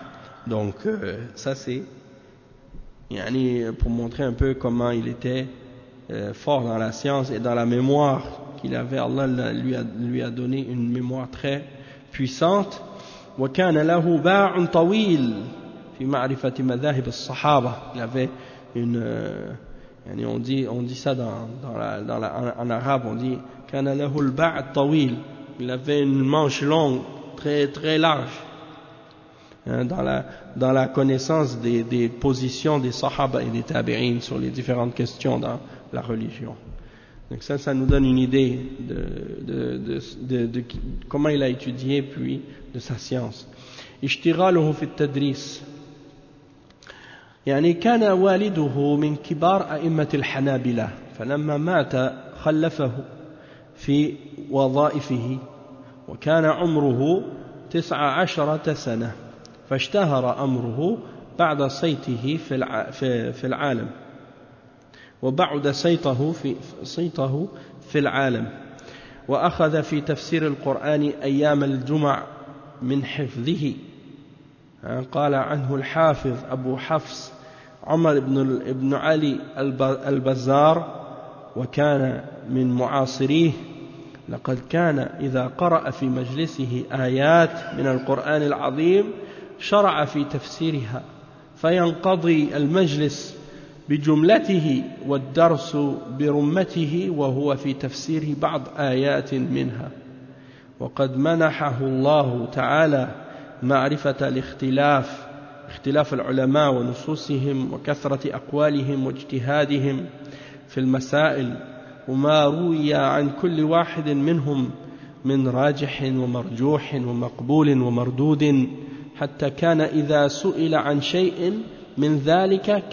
Donc ça c'est pour montrer un peu comment il était fort dans la science et dans la mémoire qu'il avait. Allah lui a donné une mémoire très puissante. وكان له باع طويل في معرفة مذاهب الصحابة. Il avait on dit ça en arabe, on dit كان له الباع الطويل. Il avait une manche longue, très très large, hein, dans la connaissance des positions des sahaba et des tabi'in sur les différentes questions dans la religion. Donc ça nous donne une idée de comment il a étudié, puis de sa science. اشتغاله في التدريس. كان والده من كبار أئمة الحنابلة، فلما مات خلفه في وظائفه، وكان عمره 19 سنة، فاشتهر أمره بعد صيته في العالم، وبعد صيته في العالم، وأخذ في تفسير القرآن أيام الجمع من حفظه. قال عنه الحافظ أبو حفص عمر بن علي البزار، وكان من معاصريه: لقد كان إذا قرأ في مجلسه آيات من القرآن العظيم شرع في تفسيرها، فينقضي المجلس بجملته والدرس برمته وهو في تفسير بعض آيات منها. وقد منحه الله تعالى معرفة اختلاف العلماء ونصوصهم وكثرة أقوالهم واجتهادهم في المسائل، وما روي عن كل واحد منهم من راجح ومرجوح ومقبول ومردود، حتى كان إذا سئل عن شيء من ذلك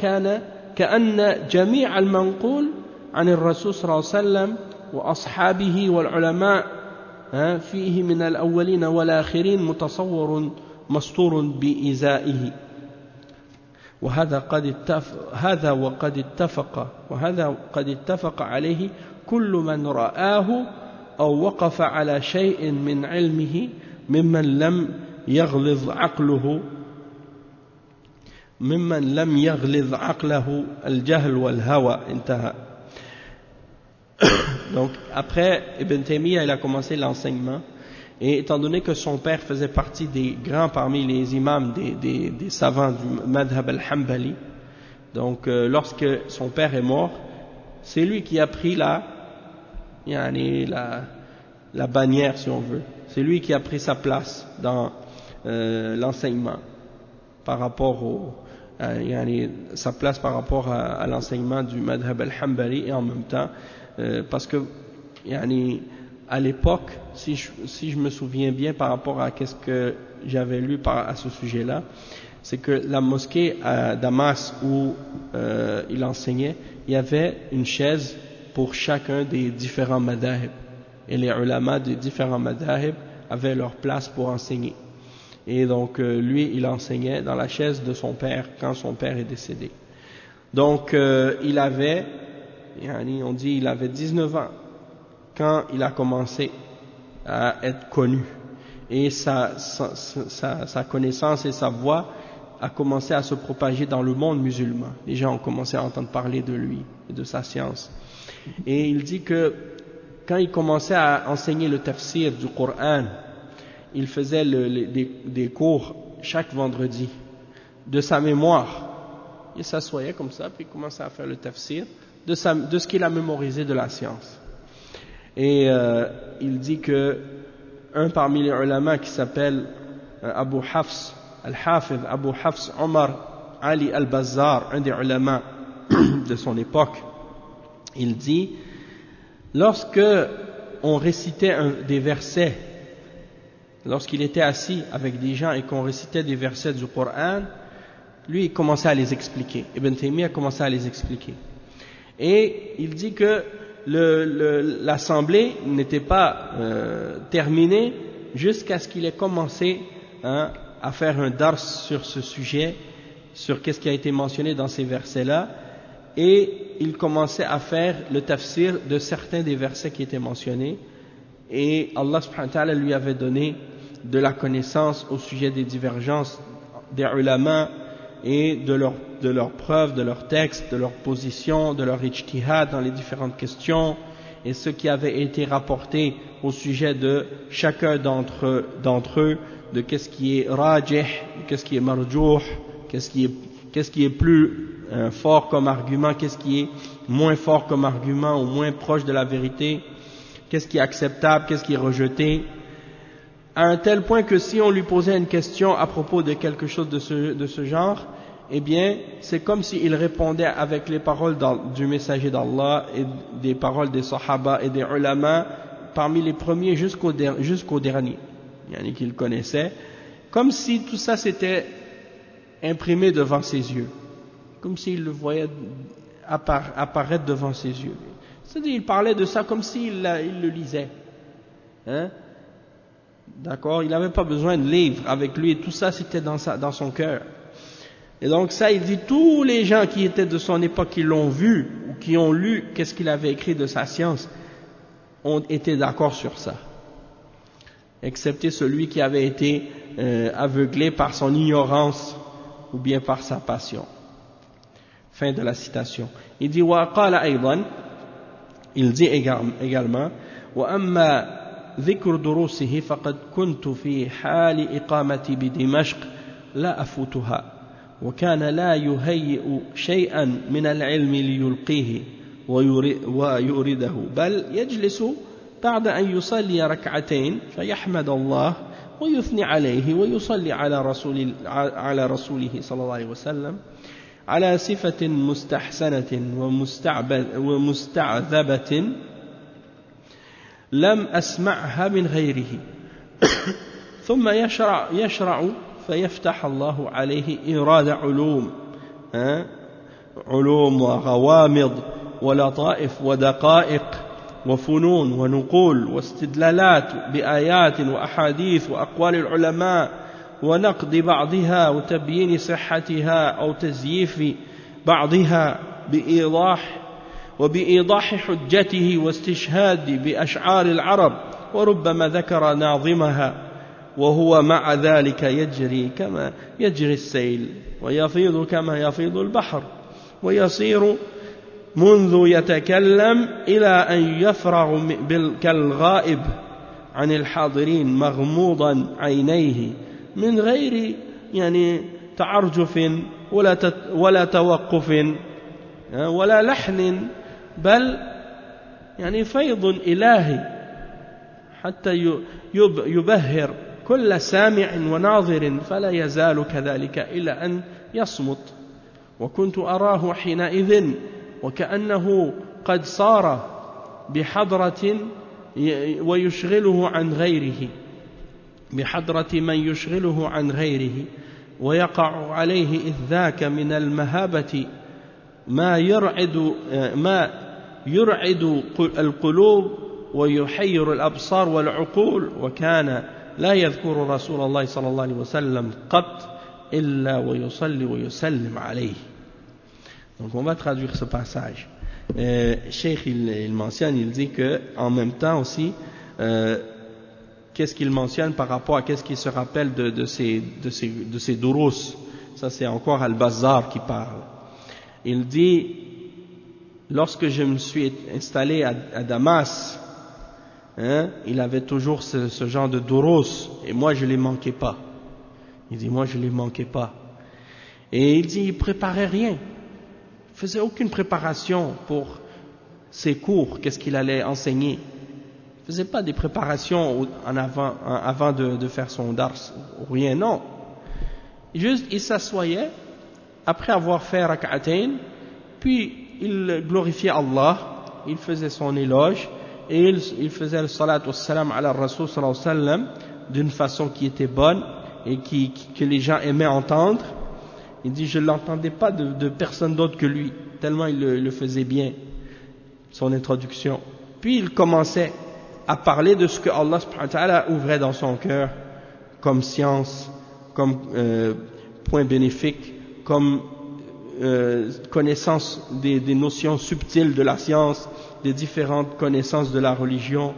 كأن جميع المنقول عن الرسول صلى الله عليه وسلم وأصحابه والعلماء فيه من الأولين والآخرين متصور مسطور بإزائه. وهذا قد اتفق عليه كل من رآه أو وقف على شيء من علمه ممن لم يغلظ عقله الجهل والهوى. انتهى. Donc après Ibn Taymiyyah, il a commencé l'enseignement, et étant donné que son père faisait partie des grands parmi les imams des savants du madhab al-Hanbali, donc lorsque son père est mort, c'est lui qui a pris la bannière, si on veut. C'est lui qui a pris sa place dans l'enseignement par rapport sa place par rapport à l'enseignement du madhab al-Hanbali, et en même temps parce que à l'époque, si je me souviens bien par rapport à qu'est-ce que j'avais lu à ce sujet-là, c'est que la mosquée à Damas où il enseignait, il y avait une chaise pour chacun des différents madhab. et les ulama de différents madhahib avaient leur place pour enseigner. Et donc lui, il enseignait dans la chaise de son père quand son père est décédé. Donc il avait 19 ans quand il a commencé à être connu. Et sa connaissance et sa voix a commencé à se propager dans le monde musulman. Les gens ont commencé à entendre parler de lui et de sa science. Et il dit que quand il commençait à enseigner le tafsir du Coran, il faisait des cours chaque vendredi de sa mémoire. Il s'assoyait comme ça, puis il commençait à faire le tafsir de ce qu'il a mémorisé de la science. Et il dit que un parmi les ulama qui s'appelle Abu Hafs, Al-Hafidh Abu Hafs Omar Ali Al-Bazzar, un des ulama de son époque, il dit, lorsque on récitait des versets, lorsqu'il était assis avec des gens et qu'on récitait des versets du Coran, lui il commençait à les expliquer. Ibn Taymiyyah commençait à les expliquer. Et il dit que l'assemblée n'était pas terminée jusqu'à ce qu'il ait commencé à faire un dars sur ce sujet, sur qu'est-ce qui a été mentionné dans ces versets-là, et il commençait à faire le tafsir de certains des versets qui étaient mentionnés, et Allah subhanahu wa ta'ala lui avait donné de la connaissance au sujet des divergences des ulama et de leurs preuves, de leurs textes, de leurs positions, de leur ijtihad dans les différentes questions, et ce qui avait été rapporté au sujet de chacun d'entre eux, de qu'est-ce qui est rajih, qu'est-ce qui est marjouh, qu'est-ce qui est plus fort comme argument, qu'est-ce qui est moins fort comme argument ou moins proche de la vérité, qu'est-ce qui est acceptable, qu'est-ce qui est rejeté, à un tel point que si on lui posait une question à propos de quelque chose de ce genre, eh bien, c'est comme s'il répondait avec les paroles du messager d'Allah et des paroles des sahaba et des ulama, parmi les premiers jusqu'au dernier, qu'il connaissait, comme si tout ça s'était imprimé devant ses yeux, comme s'il le voyait apparaître devant ses yeux. C'est-à-dire, il parlait de ça comme s'il le lisait. D'accord, il n'avait pas besoin de livres avec lui, et tout ça c'était dans son cœur. Et donc ça, il dit, tous les gens qui étaient de son époque, qui l'ont vu, ou qui ont lu qu'est-ce qu'il avait écrit de sa science, ont été d'accord sur ça, excepté celui qui avait été aveuglé par son ignorance, ou bien par sa passion. Fin de la citation. Il dit, il dit également, وَأَمَّا ذكر دروسه فقد كنت في حال إقامتي بدمشق لا أفوتها وكان لا يهيئ شيئا من العلم ليلقيه ويورده بل يجلس بعد أن يصلي ركعتين فيحمد الله ويثني عليه ويصلي على رسوله صلى الله عليه وسلم على صفة مستحسنة ومستعذبة لم أسمعها من غيره ثم يشرع فيفتح الله عليه إيراد علوم وغوامض ولطائف ودقائق وفنون ونقول واستدلالات بآيات وأحاديث وأقوال العلماء ونقد بعضها وتبيين صحتها أو تزييف بعضها وبإيضاح حجته واستشهاد بأشعار العرب وربما ذكر ناظمها وهو مع ذلك يجري كما يجري السيل ويفيض كما يفيض البحر ويصير منذ يتكلم إلى أن يفرغ كالغائب عن الحاضرين مغموضا عينيه من غير تعرجف ولا توقف ولا لحن بل فيض إلهي حتى يبهر كل سامع وناظر فلا يزال كذلك إلى أن يصمت وكنت أراه حينئذ وكأنه قد صار بحضرة ويشغله عن غيره بحضرة من يشغله عن غيره ويقع عليه إذ ذاك من المهابة ما يرعد القلوب ويحير الأبصار والعقول وكان لا يذكر رسول الله صلى الله عليه وسلم قط إلا ويصلي ويسلم عليه. Donc on va traduire ce passage. Cheikh il mentionne, il dit que en même temps aussi, qu'est-ce qu'il mentionne par rapport à qu'est-ce qu'il se rappelle de ces durus. Ça c'est encore Al-Bazzar qui parle. Il dit, lorsque je me suis installé à Damas, il avait toujours ce genre de durus et moi je les manquais pas. Il dit, moi je les manquais pas. Et il dit, il préparait rien. Il faisait aucune préparation pour ses cours, qu'est-ce qu'il allait enseigner. Il faisait pas des préparations avant de faire son dars ou rien, non. Juste, il s'assoyait, après avoir fait rak'atayn, puis il glorifiait Allah, il faisait son éloge, et il faisait le salat wa salam ala Rasul sallallahu alayhi wa sallam d'une façon qui était bonne, et que les gens aimaient entendre. Il dit, je ne l'entendais pas de personne d'autre que lui, tellement il le faisait bien, son introduction. Puis il commençait à parler de ce que Allah subhanahu wa ta'ala ouvrait dans son cœur, comme science, comme point bénéfique, comme connaissance des notions subtiles de la science, des différentes connaissances de la religion,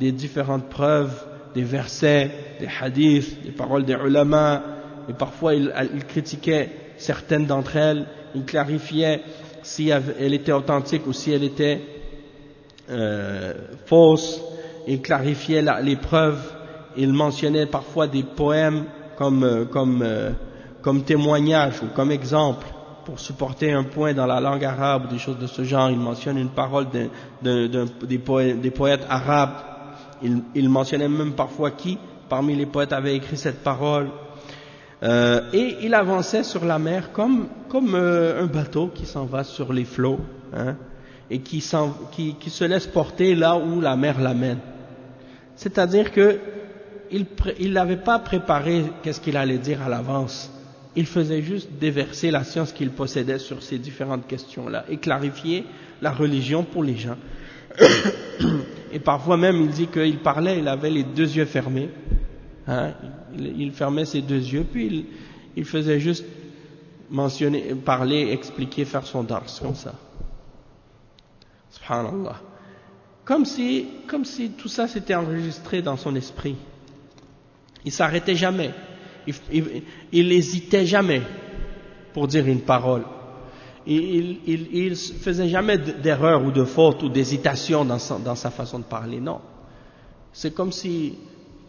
des différentes preuves, des versets, des hadiths, des paroles des ulama, et parfois il critiquait certaines d'entre elles, il clarifiait si elle était authentique ou si elle était fausse, il clarifiait les preuves, il mentionnait parfois des poèmes comme témoignage ou comme exemple pour supporter un point dans la langue arabe ou des choses de ce genre. Il mentionne une parole des poètes arabes, il mentionnait même parfois qui parmi les poètes avait écrit cette parole. Et il avançait sur la mer comme un bateau qui s'en va sur les flots, et qui se laisse porter là où la mer l'amène. C'est-à-dire que il n'avait pas préparé qu'est-ce qu'il allait dire à l'avance. Il faisait juste déverser la science qu'il possédait sur ces différentes questions-là et clarifier la religion pour les gens. Et parfois même, il dit qu'il parlait, il avait les deux yeux fermés. Il fermait ses deux yeux, puis il faisait juste mentionner, parler, expliquer, faire son dars, comme ça. Subhanallah. Comme si tout ça s'était enregistré dans son esprit. Il s'arrêtait jamais. Il hésitait jamais pour dire une parole. Il faisait jamais d'erreur ou de faute ou d'hésitation dans sa façon de parler. Non. C'est comme si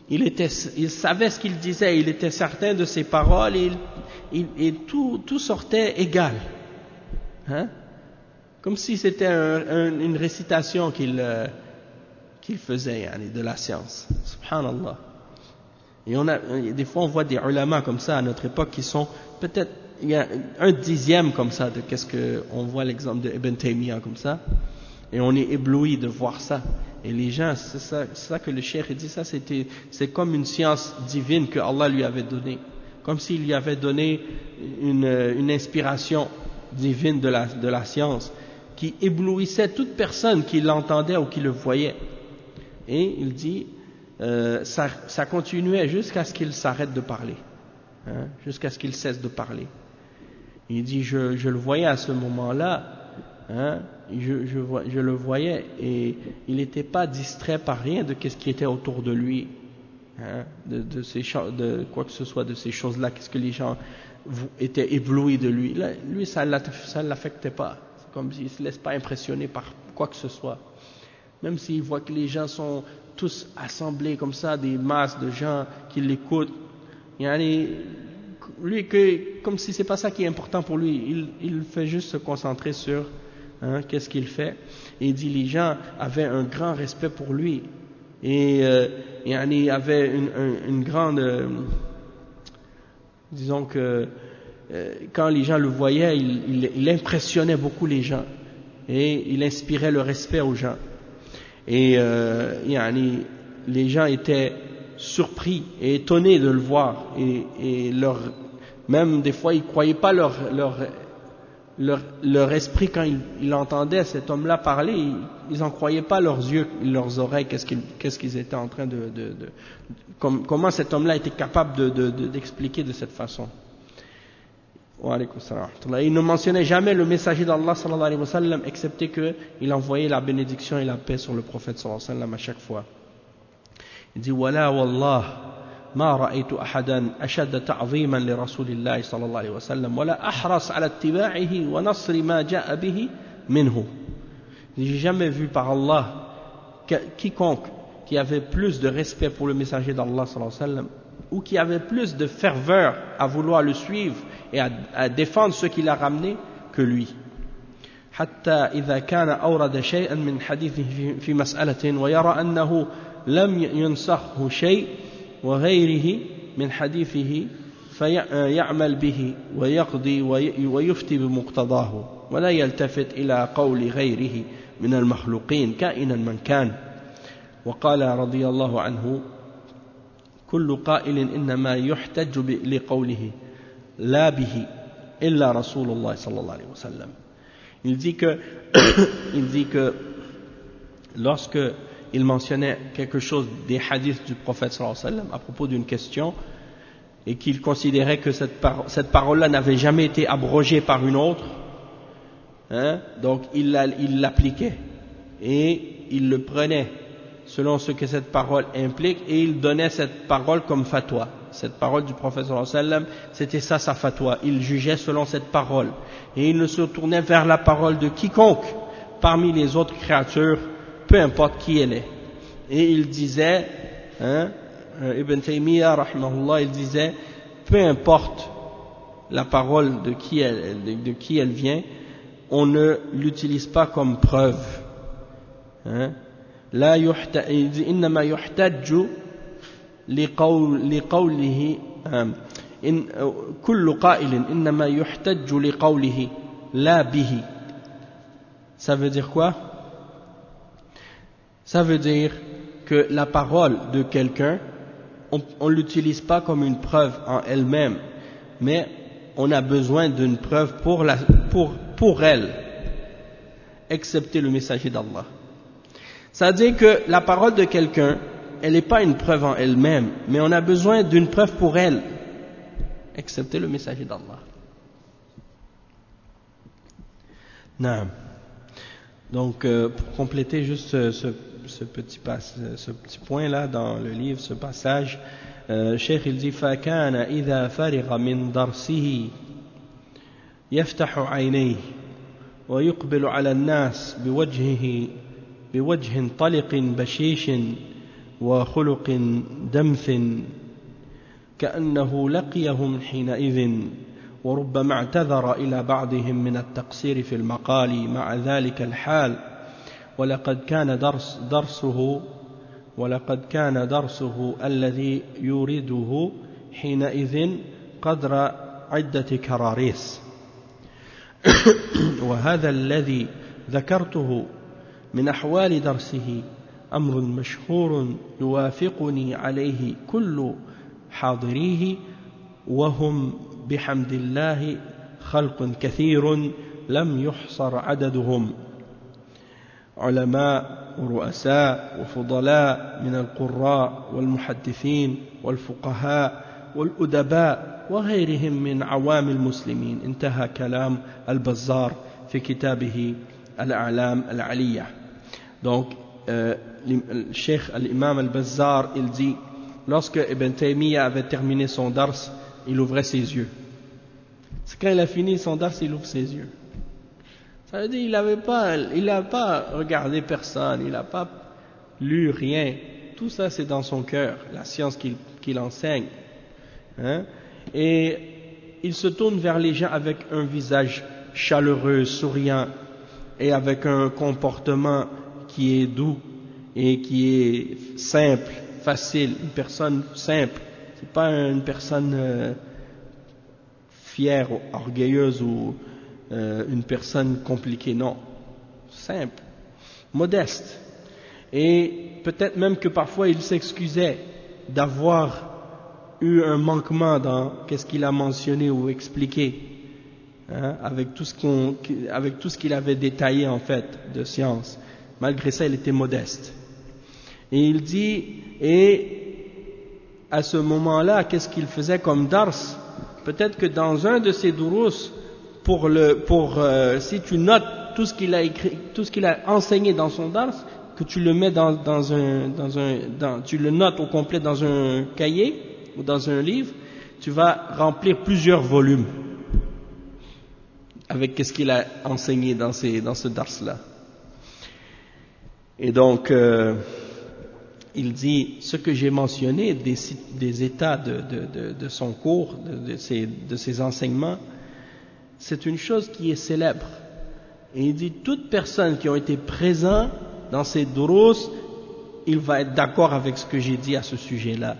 il savait ce qu'il disait, il était certain de ses paroles et tout sortait égal. Comme si c'était une récitation qu'il faisait de la science. Subhanallah. Et des fois on voit des ulama comme ça à notre époque qui sont peut-être, il y a 1/10 comme ça de qu'est-ce que on voit l'exemple de Ibn Taymiyyah comme ça, et on est ébloui de voir ça. Et les gens, c'est ça que le cheikh dit, c'est comme une science divine que Allah lui avait donnée, comme s'il lui avait donné une inspiration divine de la science qui éblouissait toute personne qui l'entendait ou qui le voyait. Et il dit, ça continuait jusqu'à ce qu'il s'arrête de parler, jusqu'à ce qu'il cesse de parler. Il dit, je le voyais à ce moment-là, je le voyais et il n'était pas distrait par rien de ce qui était autour de lui, de quoi que ce soit de ces choses-là, qu'est-ce que les gens étaient éblouis de lui. Là, lui, ça ne l'affectait pas. C'est comme s'il ne se laisse pas impressionner par quoi que ce soit. Même s'il voit que les gens sont tous assemblés comme ça, des masses de gens qui l'écoutent, lui, comme si c'est pas ça qui est important pour lui, il fait juste se concentrer sur qu'est-ce qu'il fait. Et il dit, les gens avaient un grand respect pour lui, et il avait une grande, disons que quand les gens le voyaient, il impressionnait beaucoup les gens, et il inspirait le respect aux gens. Et les gens étaient surpris et étonnés de le voir, et même des fois ils croyaient pas leur leur esprit, quand ils entendaient cet homme-là parler, ils n'en croyaient pas leurs yeux, leurs oreilles, qu'est-ce qu'ils étaient en train comment cet homme-là était capable d'expliquer de cette façon. Il ne mentionnait jamais le messager d'Allah sallallahu alayhi wa sallam, excepté qu'il envoyait la bénédiction et la paix sur le prophète sallallahu alayhi wa sallam à chaque fois. Il dit Wala wallah ما رأيت أحدا أشد تعظيما لرسول الله صلى الله عليه وسلم ولا أحرص على اتباعه ونصر ما جاء به منه. J'ai jamais vu par Allah quiconque qui avait plus de respect pour le messager d'Allah صلى الله عليه وسلم ou qui avait plus de ferveur à vouloir le suivre et à défendre ce qu'il a ramené que lui. حتى إذا كان أورد شيئا من حديثه في مسألة ويرى أنه لم ينسخه شيء وغيره من حديثه فيعمل به ويقضي ويفتي بمقتضاه ولا يلتفت إلى قول غيره من المخلوقين كائنا من كان. وقال رضي الله عنه كل قائل إنما يحتج لقوله لا به إلا رسول الله صلى الله عليه وسلم. Il dit que lorsque il mentionnait quelque chose des hadiths du prophète sallallahu alayhi wa sallam à propos d'une question et qu'il considérait que cette parole-là n'avait jamais été abrogée par une autre, donc il l'appliquait et il le prenait selon ce que cette parole implique et il donnait cette parole comme fatwa. Cette parole du prophète sallallahu alayhi wa sallam, c'était ça sa fatwa. Il jugeait selon cette parole et il ne se tournait vers la parole de quiconque parmi les autres créatures, peu importe qui elle est. Et il disait, Ibn Taymiyyah, rahimahullah, il disait, peu importe la parole de qui elle vient, on ne l'utilise pas comme preuve. لا إنما يحتج لقوله كل قائل إنما يحتج لقوله لا به. Ça veut dire quoi? Ça veut dire que la parole de quelqu'un, on ne l'utilise pas comme une preuve en elle-même, mais on a besoin d'une preuve pour elle, excepté le messager d'Allah. Ça veut dire que la parole de quelqu'un, elle n'est pas une preuve en elle-même, mais on a besoin d'une preuve pour elle, excepté le messager d'Allah. Naam. Donc, pour compléter juste ce petit point là dans le livre, ce passage, Cheikh il dit فكان إذا فرغ من درسه يفتح عينيه ويقبل على الناس بوجه طلق بشيش وخلق دمث كأنه لقيهم حينئذ وربما اعتذر إلى بعضهم من التقصير في المقال مع ذلك الحال ولقد كان درسه الذي يريده حينئذ قدر عدة كراريس وهذا الذي ذكرته من أحوال درسه أمر مشهور يوافقني عليه كل حاضريه وهم بحمد الله خلق كثير لم يحصر عددهم علماء ورؤساء وفضلاء من القراء والمحدثين والفقهاء والأدباء وغيرهم من عوام المسلمين. انتهى كلام البزار في كتابه الأعلام العلية. Donc, le Cheikh al-Imam al-Bazzar, il dit, lorsque Ibn Taymiyyah avait terminé son dars, il ouvrait ses yeux. C'est quand il a fini son dars, il ouvre ses yeux. Ça veut dire il n'a pas regardé personne, il n'a pas lu rien. Tout ça, c'est dans son cœur, la science qu'il enseigne. Et il se tourne vers les gens avec un visage chaleureux, souriant, et avec un comportement qui est doux et qui est simple, facile, une personne simple. C'est pas une personne fière, orgueilleuse ou une personne compliquée, non. Simple, modeste. Et peut-être même que parfois il s'excusait d'avoir eu un manquement dans qu'est-ce qu'il a mentionné ou expliqué. hein, avec tout ce qu'il avait détaillé en fait de science. Malgré ça, il était modeste. Et il dit, et à ce moment-là, qu'est-ce qu'il faisait comme dars? Peut-être que dans un de ses durus, si tu notes tout ce qu'il a écrit, tout ce qu'il a enseigné dans son dars, que tu le mets tu le notes au complet dans un cahier ou dans un livre, tu vas remplir plusieurs volumes avec ce qu'il a enseigné dans ce dars-là. Et donc, il dit, ce que j'ai mentionné des états de son cours, de ses enseignements, c'est une chose qui est célèbre. Et il dit, toute personne qui a été présente dans ces durus, il va être d'accord avec ce que j'ai dit à ce sujet-là.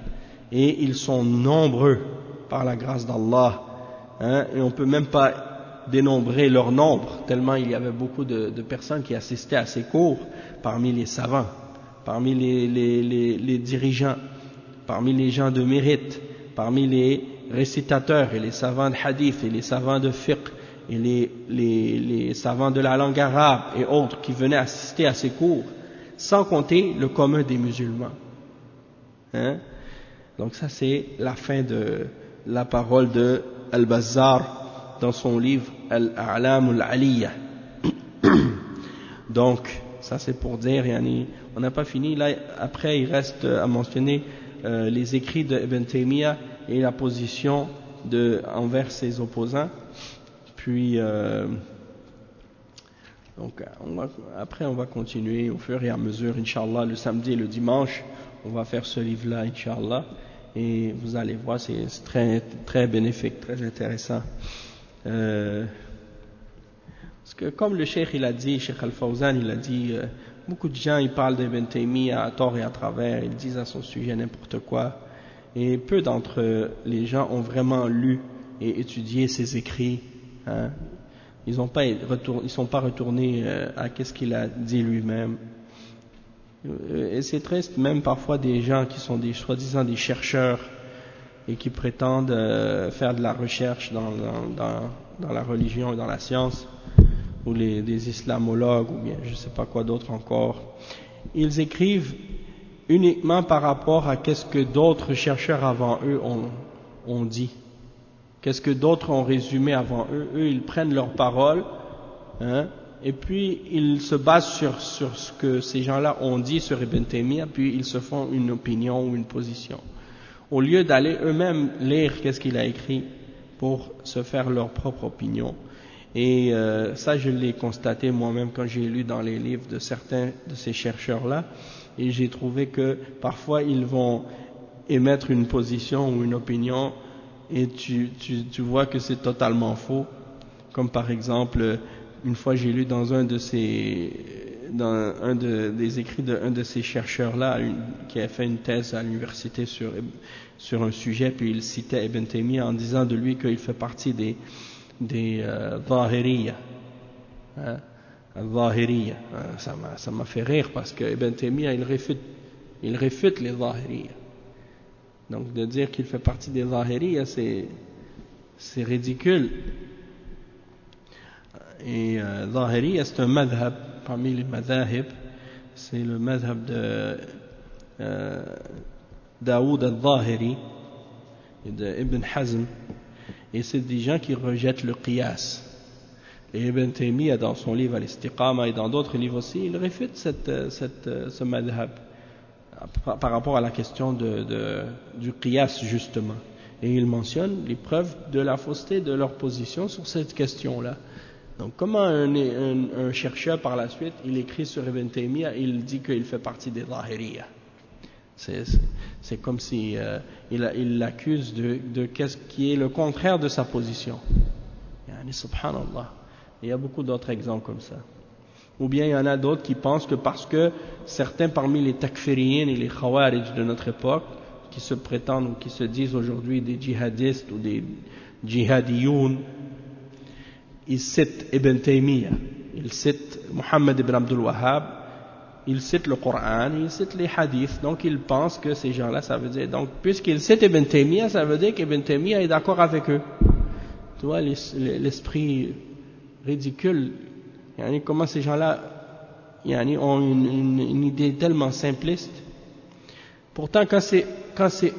Et ils sont nombreux par la grâce d'Allah. Hein, et on ne peut même pas dénombrer leur nombre, tellement il y avait beaucoup de personnes qui assistaient à ces cours, parmi les savants, parmi les dirigeants, parmi les gens de mérite, parmi les récitateurs et les savants de hadith et les savants de fiqh et les savants de la langue arabe et autres qui venaient assister à ces cours, sans compter le commun des musulmans. Hein? Donc ça c'est la fin de la parole de Al-Bazzar dans son livre Al-A'lam al-Aliyah. Donc ça c'est pour dire, on n'a pas fini, là après il reste à mentionner les écrits de Ibn Taymiyyah et la position envers ses opposants. Puis donc après on va continuer au fur et à mesure, Inch'Allah, le samedi et le dimanche on va faire ce livre-là, Inch'Allah, et vous allez voir, c'est très, très bénéfique, très intéressant. Parce que comme le Cheikh il a dit, Cheikh Al-Fawzan il a dit, beaucoup de gens ils parlent d'Ibn Taymiyyah à tort et à travers, ils disent à son sujet n'importe quoi, et peu d'entre les gens ont vraiment lu et étudié ses écrits. Hein. Ils sont pas retournés à qu'est-ce qu'il a dit lui-même. Et c'est triste, même parfois des gens qui sont soi-disant des chercheurs et qui prétendent faire de la recherche dans la religion et dans la science, ou des islamologues, ou bien je ne sais pas quoi d'autre encore. Ils écrivent uniquement par rapport à qu'est-ce que d'autres chercheurs avant eux ont dit. Qu'est-ce que d'autres ont résumé avant eux. Eux, ils prennent leurs paroles, hein, et puis ils se basent sur ce que ces gens-là ont dit sur Ibn Taymiyyah, puis ils se font une opinion ou une position. Au lieu d'aller eux-mêmes lire qu'est-ce qu'il a écrit pour se faire leur propre opinion. Et ça, je l'ai constaté moi-même quand j'ai lu dans les livres de certains de ces chercheurs-là, et j'ai trouvé que parfois ils vont émettre une position ou une opinion, et tu vois que c'est totalement faux. Comme par exemple, une fois j'ai lu dans des écrits d'un de ces chercheurs-là, qui a fait une thèse à l'université sur un sujet, puis il citait Ibn Taymiyyah en disant de lui qu'il fait partie des Zahiriyya. Hein? Zahiriyya. Ça m'a fait rire parce que Ibn Taymiyyah il réfute les Zahiriyya. Donc de dire qu'il fait partie des Zahiriyya, c'est ridicule. Et Zahiriyya, c'est un madhab parmi les madhahib. C'est le madhab de Daoud al-Zahiri et de Ibn Hazm. Et c'est des gens qui rejettent le qiyas. Et Ibn Taymiyyah, dans son livre Al-Istiqama et dans d'autres livres aussi, il réfute ce madhab par rapport à la question du qiyas justement. Et il mentionne les preuves de la fausseté de leur position sur cette question-là. Donc comment un chercheur par la suite, il écrit sur Ibn Taymiyyah, il dit qu'il fait partie des Zahiriyya. C'est comme si il l'accuse de qu'est-ce qui est le contraire de sa position. Subhanallah. Il y a beaucoup d'autres exemples comme ça. Ou bien il y en a d'autres qui pensent que parce que certains parmi les takfiriyin et les khawarij de notre époque, qui se prétendent ou qui se disent aujourd'hui des djihadistes ou des djihadiyoun, ils citent Ibn Taymiyyah, ils citent Muhammad ibn Abdul Wahhab, ils citent le Coran, ils citent les hadiths, donc ils pensent que ces gens-là, ça veut dire, donc puisqu'ils citent Ibn Taymiyyah, ça veut dire qu'Ibn Taymiyyah est d'accord avec eux. Tu vois, l'esprit ridicule, comment ces gens-là ont une idée tellement simpliste. Pourtant, quand c'est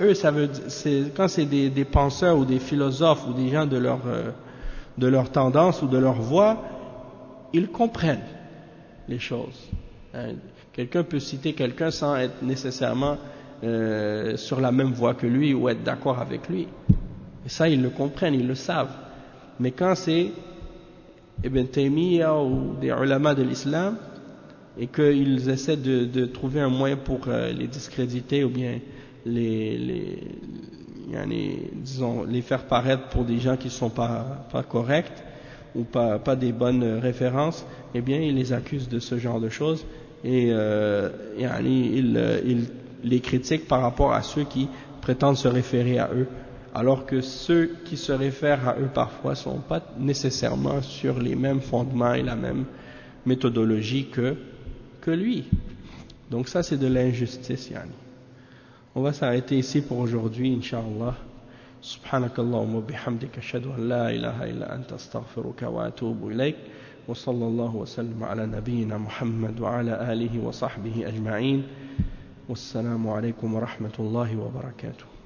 eux, quand c'est des penseurs ou des philosophes ou des gens de leur tendance ou de leur voie, ils comprennent les choses. Quelqu'un peut citer quelqu'un sans être nécessairement sur la même voie que lui ou être d'accord avec lui. Et ça, ils le comprennent, ils le savent. Mais quand c'est Ibn Taymiyyah ou des ulama de l'islam et qu'ils essaient de trouver un moyen pour les discréditer ou bien disons, les faire paraître pour des gens qui ne sont pas corrects ou pas des bonnes références, eh bien ils les accusent de ce genre de choses et ils les critiquent par rapport à ceux qui prétendent se référer à eux, alors que ceux qui se réfèrent à eux parfois ne sont pas nécessairement sur les mêmes fondements et la même méthodologie que lui. Donc ça c'est de l'injustice. On va s'arrêter ici pour aujourd'hui, Inch'Allah. سبحانك اللهم وبحمدك أشهد أن لا إله إلا أنت أستغفرك وأتوب إليك وصلى الله وسلم على نبينا محمد وعلى آله وصحبه أجمعين والسلام عليكم ورحمة الله وبركاته.